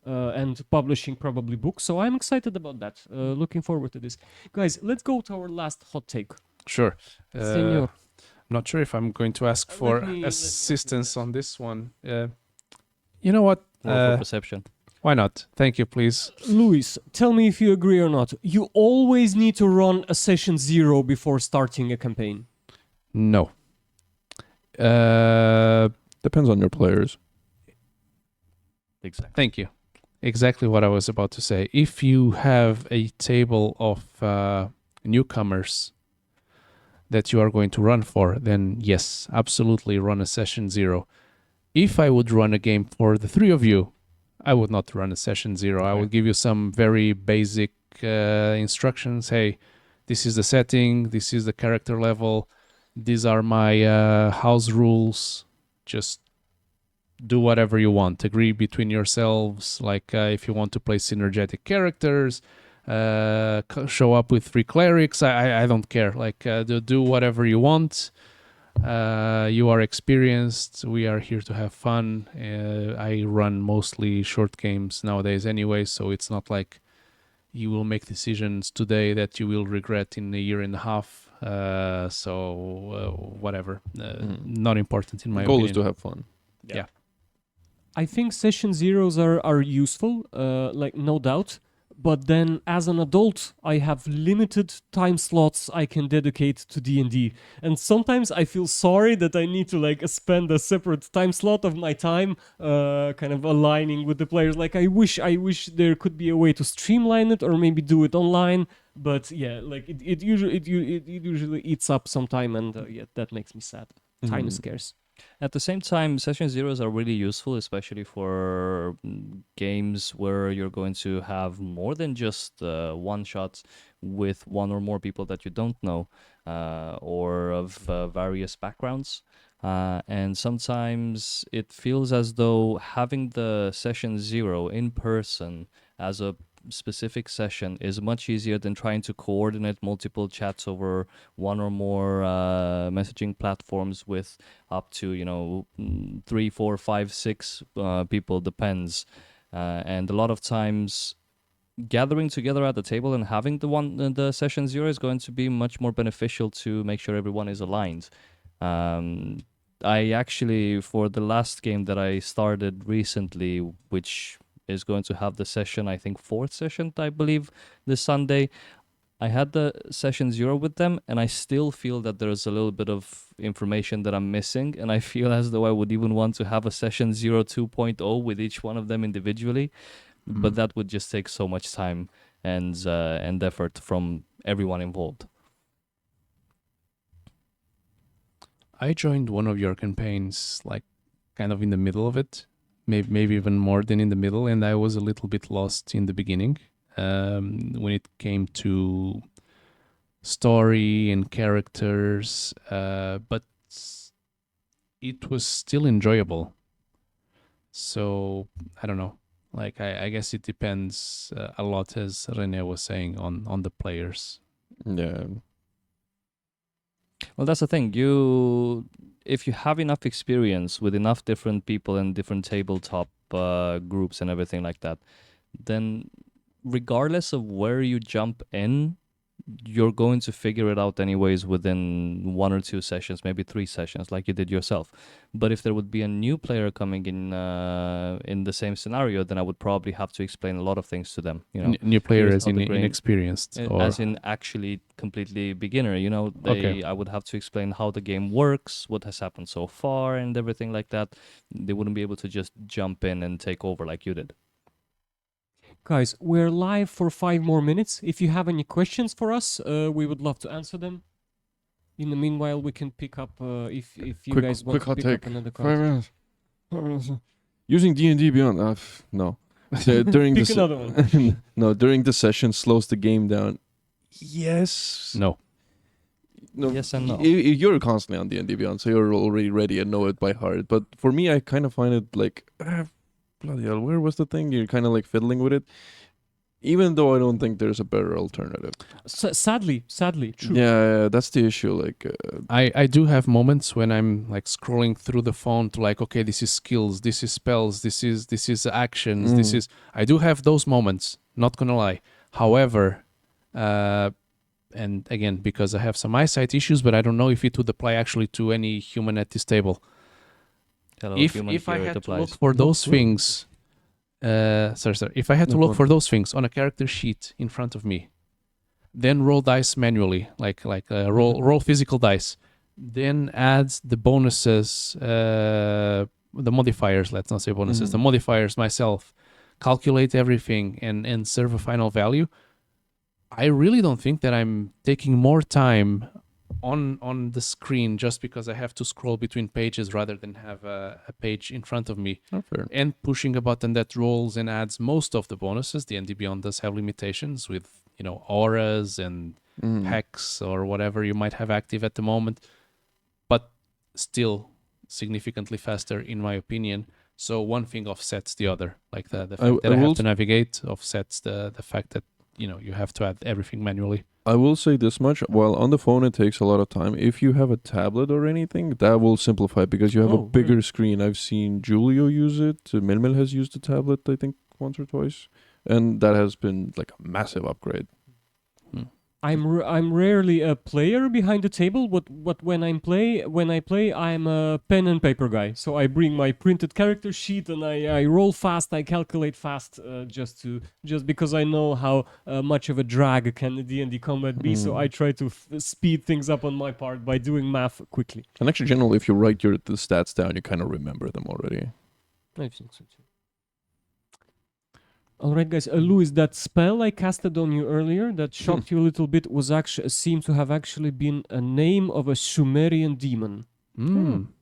and publishing probably books. So I'm excited about that. Looking forward to this. Guys, let's go to our last hot take. Sure. Senor. I'm not sure if I'm going to ask Let for me assistance on this one. You know what? Roll for perception. Why not? Thank you, please. Luis, tell me if you agree or not. You always need to run a session 0 before starting a campaign. No. Depends on your players. Exactly. Thank you. Exactly what I was about to say. If you have a table of newcomers that you are going to run for, then yes, absolutely run a session 0. If I would run a game for the 3 of you, I would not run a session 0. I would give you some very basic instructions. Hey, this is the setting, this is the character level, these are my house rules. Just do whatever you want. Agree between yourselves, like if you want to play synergetic characters, show up with 3 clerics. I don't care. Like do whatever you want. You are experienced. We are here to have fun. I run mostly short games nowadays anyway, so it's not like you will make decisions today that you will regret in a year and a half. Whatever. Not important in my The goal opinion. is to have fun. Yeah. I think session 0s are useful, like no doubt. But then, as an adult, I have limited time slots I can dedicate to D&D, and sometimes I feel sorry that I need to like spend a separate time slot of my time, kind of aligning with the players. Like I wish there could be a way to streamline it, or maybe do it online. But yeah, like it usually eats up some time, and yeah, that makes me sad. Time is scarce. At the same time, session 0s are really useful, especially for games where you're going to have more than just one shot with one or more people that you don't know, or of various backgrounds. And sometimes it feels as though having the session 0 in person as a specific session is much easier than trying to coordinate multiple chats over one or more messaging platforms with up to 3, 4, 5, 6 people, depends. And a lot of times gathering together at the table and having the session 0 is going to be much more beneficial to make sure everyone is aligned. I actually, for the last game that I started recently, which is going to have the session, I think 4th session, I believe, this Sunday, I had the session 0 with them, and I still feel that there's a little bit of information that I'm missing, and I feel as though I would even want to have a session 0 2.0 with each one of them individually, but that would just take so much time and effort from everyone involved. I joined one of your campaigns, like, kind of in the middle of it, maybe even more than in the middle, and I was a little bit lost in the beginning when it came to story and characters, but it was still enjoyable. So, I don't know. Like, I guess it depends a lot, as René was saying, on the players. Yeah. Well, that's the thing. If you have enough experience with enough different people and different tabletop groups and everything like that, then regardless of where you jump in, you're going to figure it out anyways within 1 or 2 sessions, maybe 3 sessions, like you did yourself. But if there would be a new player coming in the same scenario, then I would probably have to explain a lot of things to them. New player here's as how in the brain- inexperienced, or as in actually completely beginner. Okay. I would have to explain how the game works, what has happened so far, and everything like that. They wouldn't be able to just jump in and take over like you did. Guys, we're live for 5 more minutes. If you have any questions for us, we would love to answer them. In the meanwhile, we can pick up if you guys want to hot pick take. up another 5 card. minutes. 5 minutes. Using D&D Beyond. No. During Pick the another one. no, during the session slows the game down. Yes. no. No. Yes and no. You're constantly on D&D Beyond, so you're already ready and know it by heart. But for me, I kind of find it like, bloody hell, where was the thing? You're kind of like fiddling with it. Even though I don't think there's a better alternative. Sadly, true. Yeah, that's the issue. Like, I do have moments when I'm like scrolling through the phone to like, okay, this is skills, this is spells, this is actions, this is. I do have those moments. Not gonna lie. However, and again, because I have some eyesight issues, but I don't know if it would apply actually to any human at this table. Hello, If human, I here it had to applies. look for those things, sorry. If I had to No look for those things on a character sheet in front of me, then roll dice manually, like roll physical dice, then add the bonuses, the modifiers. Let's not say bonuses, the modifiers myself. Calculate everything and serve a final value. I really don't think that I'm taking more time on the screen just because I have to scroll between pages rather than have a page in front of me. not fair. And pushing a button that rolls and adds most of the bonuses. The D&D Beyond does have limitations with, auras and hex or whatever you might have active at the moment, but still significantly faster in my opinion. So one thing offsets the other. Like the fact that I have to navigate offsets the fact that you have to add everything manually. I will say this much: while on the phone it takes a lot of time, if you have a tablet or anything, that will simplify it because you have a bigger screen. I've seen Julio use it. Milmil has used a tablet, I think, once or twice, and that has been like a massive upgrade. I'm rarely a player behind the table, but when I play, I'm a pen and paper guy. So I bring my printed character sheet and I roll fast, I calculate fast, just because I know how much of a drag can D&D combat be. So I try to speed things up on my part by doing math quickly. And actually, generally, if you write the stats down, you kind of remember them already. I think so too. All right, guys. Louis, that spell I casted on you earlier that shocked you a little bit was seemed to have actually been a name of a Sumerian demon.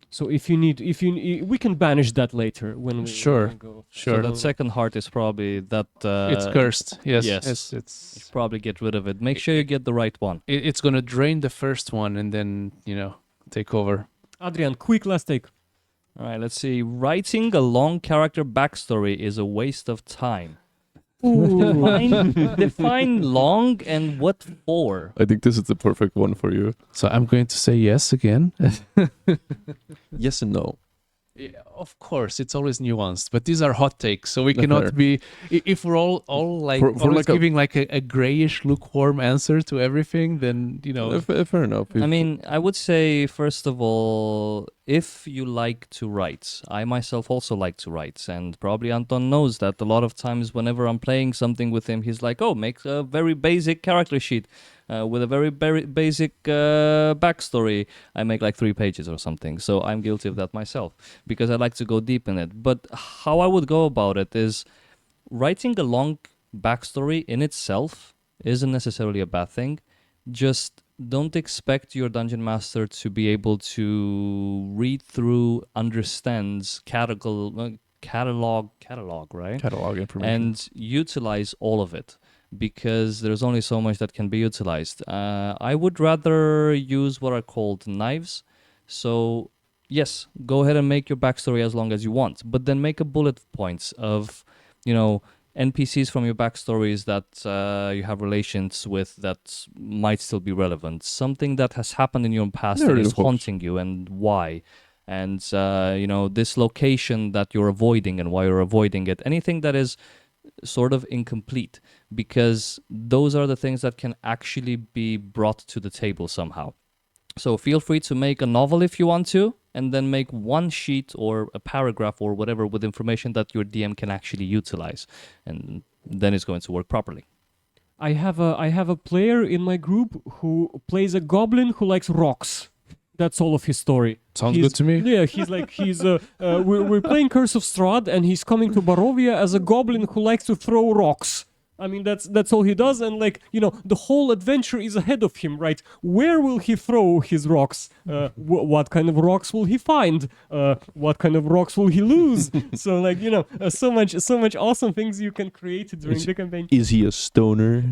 So if you need, we can banish that later when we Sure. when we go. Sure. So that second heart is probably that. It's cursed. Yes. yes. It's Probably get rid of it. Make sure you get the right one. it's gonna drain the first one and then take over. Adrian, quick last take. All right, let's see. Writing a long character backstory is a waste of time. Define long and what for. I think this is the perfect one for you. So I'm going to say yes again. Yes and no. Yeah, of course, it's always nuanced, but these are hot takes, so we Fair. cannot be. If we're all like For always like a- giving like a grayish, lukewarm answer to everything, then Fair enough. I mean, I would say, first of all, if you like to write, I myself also like to write, and probably Anton knows that a lot of times whenever I'm playing something with him, he's like, oh, make a very basic character sheet with a very basic backstory. I make like 3 pages or something, so I'm guilty of that myself, because I like to go deep in it. But how I would go about it is writing a long backstory in itself isn't necessarily a bad thing. Just don't expect your dungeon master to be able to read through, understands catalog, right? Catalog information. And utilize all of it, because there's only so much that can be utilized. I would rather use what are called knives. So yes, go ahead and make your backstory as long as you want, but then make a bullet points of, NPCs from your backstories that you have relations with that might still be relevant. Something that has happened in your past that Narrative is hooks. haunting you, and why. And, this location that you're avoiding and why you're avoiding it. Anything that is sort of incomplete, because those are the things that can actually be brought to the table somehow. So feel free to make a novel if you want to, and then make one sheet or a paragraph or whatever with information that your DM can actually utilize, and then it's going to work properly. I have a player in my group who plays a goblin who likes rocks. That's all of his story. sounds good to me. Yeah, we're playing Curse of Strahd, and he's coming to Barovia as a goblin who likes to throw rocks. I mean, that's all he does, and the whole adventure is ahead of him, right? Where will he throw his rocks? What kind of rocks will he find? What kind of rocks will he lose? So so much awesome things you can create during the campaign. Is he a stoner?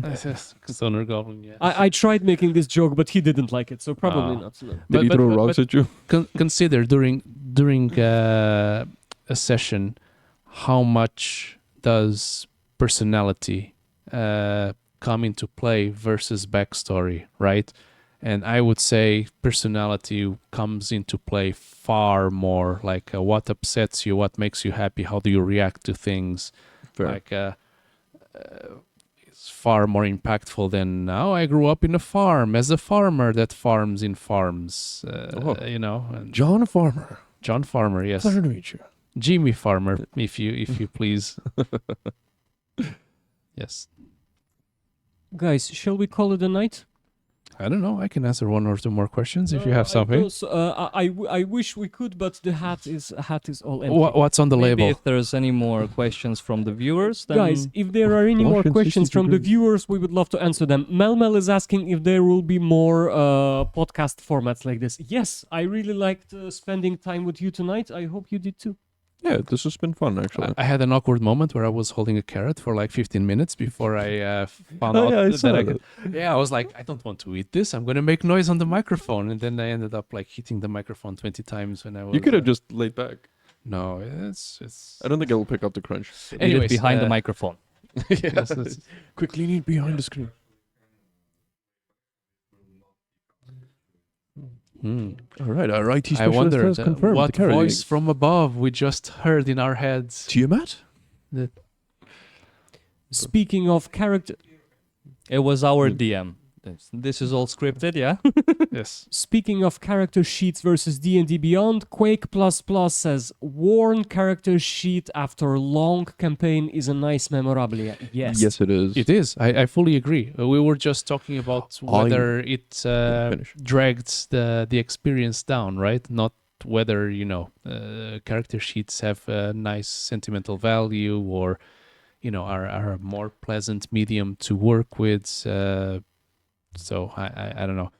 Stoner Goblin, yes. I tried making this joke, but he didn't like it, so probably not. No. Did he throw rocks at you? Consider during a session, how much does personality come into play versus backstory, right? And I would say personality comes into play far more, like what upsets you, what makes you happy, how do you react to things. Fair. Like it's far more impactful than, I grew up in a farm as a farmer that farms in farms, and John Farmer. John Farmer, yes. Pleasure to meet you. Jimmy Farmer, if you please. Yes. Guys, shall we call it a night? I don't know. I can answer 1 or 2 more questions if you have something. I wish we could, but the hat is all empty. What's on the Maybe label? if there's any more questions from the viewers, then Guys, if there are any more Washington questions 60 from the degrees. viewers, we would love to answer them. Melmel is asking if there will be more podcast formats like this. Yes, I really liked spending time with you tonight. I hope you did too. Yeah, this has been fun, actually. I had an awkward moment where I was holding a carrot for like 15 minutes before I found Oh, out yeah, I that saw I that. could. Yeah, I was like, I don't want to eat this. I'm going to make noise on the microphone. And then I ended up like hitting the microphone 20 times when I was... You could have just laid back. No, it's... I don't think it'll pick up the crunch. eat it Anyways, behind the microphone. yes, Quickly lean behind the screen. All right, our IT specialist I wonder has confirmed what the carrot voice egg. from above we just heard in our heads. Tiamat? Speaking of character, It was our DM. This is all scripted, yeah? Yes. speaking of character sheets versus D&D Beyond, Quake++ says worn character sheet after long campaign is a nice memorabilia. Yes. Yes, it is. It is. I fully agree. We were just talking about whether it Finish. dragged the experience down, right? Not whether, character sheets have a nice sentimental value or, are a more pleasant medium to work with. So I don't know.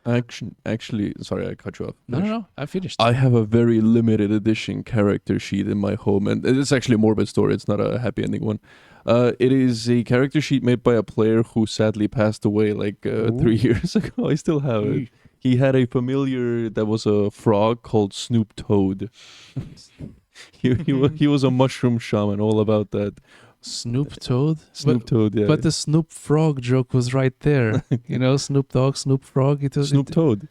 Actually, sorry, I cut you off. No, I finished. I have a very limited edition character sheet in my home, and it's actually a morbid story. It's not a happy ending one. It is a character sheet made by a player who sadly passed away like 3 years ago. I still have it. He had a familiar that was a frog called Snoop Toad. He was a mushroom shaman, all about that. Snoop Toad. Snoop Toad, yeah. But the Snoop Frog joke was right there. Snoop Dogg, Snoop Frog. Snoop Toad.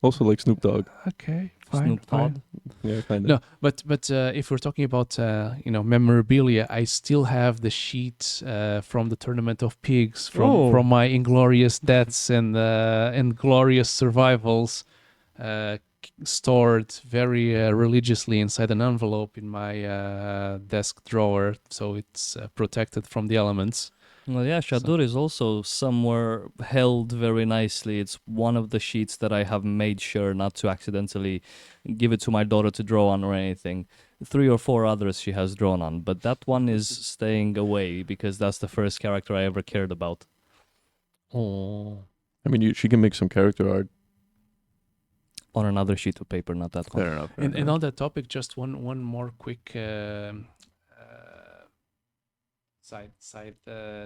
Also like Snoop Dogg. Okay, fine. Snoop fine. Todd. Yeah, kind of. No, but if we're talking about memorabilia, I still have the sheet from the Tournament of Pigs from my inglorious deaths and glorious survivals, stored very religiously inside an envelope in my desk drawer, so it's protected from the elements. Well, yeah, Shadur is also somewhere held very nicely. It's one of the sheets that I have made sure not to accidentally give it to my daughter to draw on or anything. 3 or 4 others she has drawn on, but that one is staying away because that's the first character I ever cared about. Oh, I mean, she can make some character art. On another sheet of paper, not that one. Fair enough. and on that topic, just one more quick side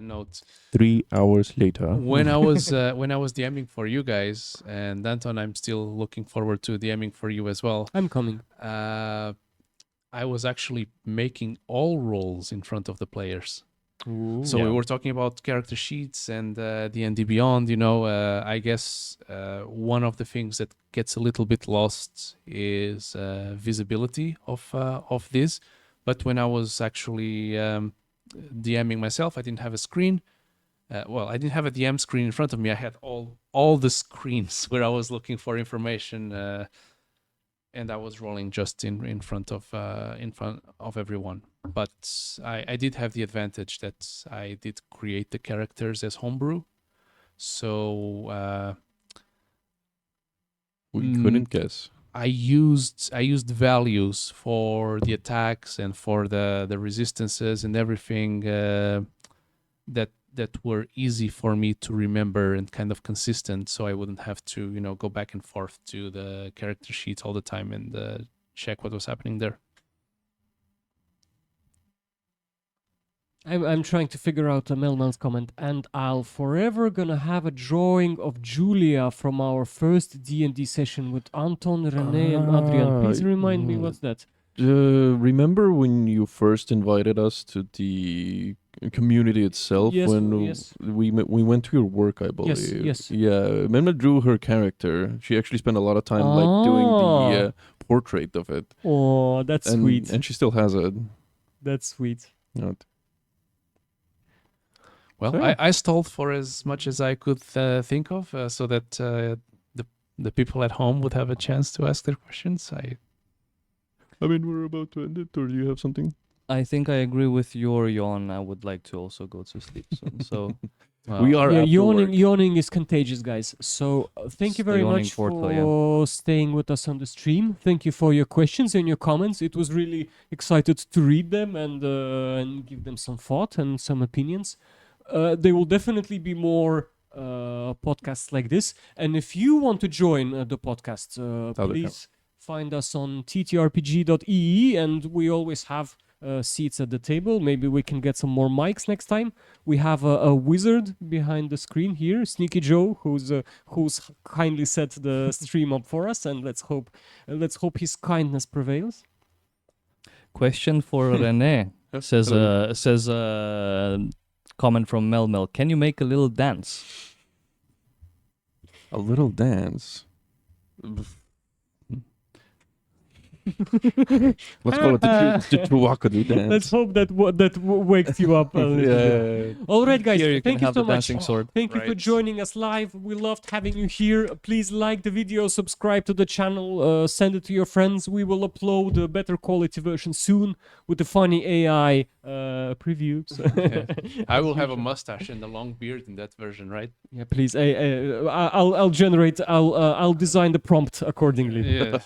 note. 3 hours later. When I was DMing for you guys, and Anton, I'm still looking forward to DMing for you as well. I'm coming. I was actually making all rolls in front of the players. Ooh. So we were talking about character sheets and D&D Beyond. I guess one of the things that gets a little bit lost is visibility of this. But when I was actually DMing myself, I didn't have a screen. I didn't have a DM screen in front of me. I had all the screens where I was looking for information, and I was rolling just in front of everyone. But I did have the advantage that I did create the characters as homebrew, so We couldn't guess. I used values for the attacks and for the resistances and everything that were easy for me to remember and kind of consistent, so I wouldn't have to go back and forth to the character sheets all the time and check what was happening there. I'm trying to figure out Melman's comment, and I'll forever gonna have a drawing of Julia from our first D&D session with Anton, René, and Adrian. Please remind me, what's that? Remember when you first invited us to the community itself? Yes, when yes. we went to your work, I believe. yes. Yeah, Memna drew her character. She actually spent a lot of time doing the portrait of it. Oh, that's sweet. And she still has it. That's sweet. Not. Well, So, yeah. I stalled for as much as I could think of, so that the people at home would have a chance to ask their questions. I mean, we're about to end it, or do you have something? I think I agree with your yawn. I would like to also go to sleep soon. So We are Yeah, after work. yawning is contagious, guys. So thank you It's the very yawning much portal, for staying with us on the stream. Thank you for your questions and your comments. It was really excited to read them and give them some thought and some opinions. There will definitely be more podcasts like this. And if you want to join the podcast, please find us on ttrpg.ee, and we always have seats at the table. Maybe we can get some more mics next time. We have a wizard behind the screen here, Sneaky Joe, who's kindly set the stream up for us, and let's hope his kindness prevails. question for René says comment from Mel. Can you make a little dance? A little dance. Let's call it the Chewakadu dance. Let's hope that wakes you up a little bit. All right, guys. Here you Thank can you have so the much. dancing sword. Thank you for Right. joining us live. We loved having you here. Please like the video, subscribe to the channel, send it to your friends. We will upload a better quality version soon with the funny AI previews. I will have a mustache and a long beard in that version, right? Yeah, please. I'll design the prompt accordingly. Yeah.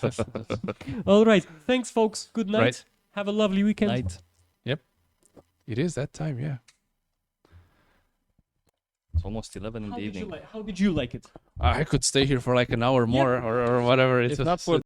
All right. Thanks, folks. Good night. Right. Have a lovely weekend. Night. It is that time, yeah. It's almost 11 in How the did you evening. like it? I could stay here for like an hour more or whatever. If not for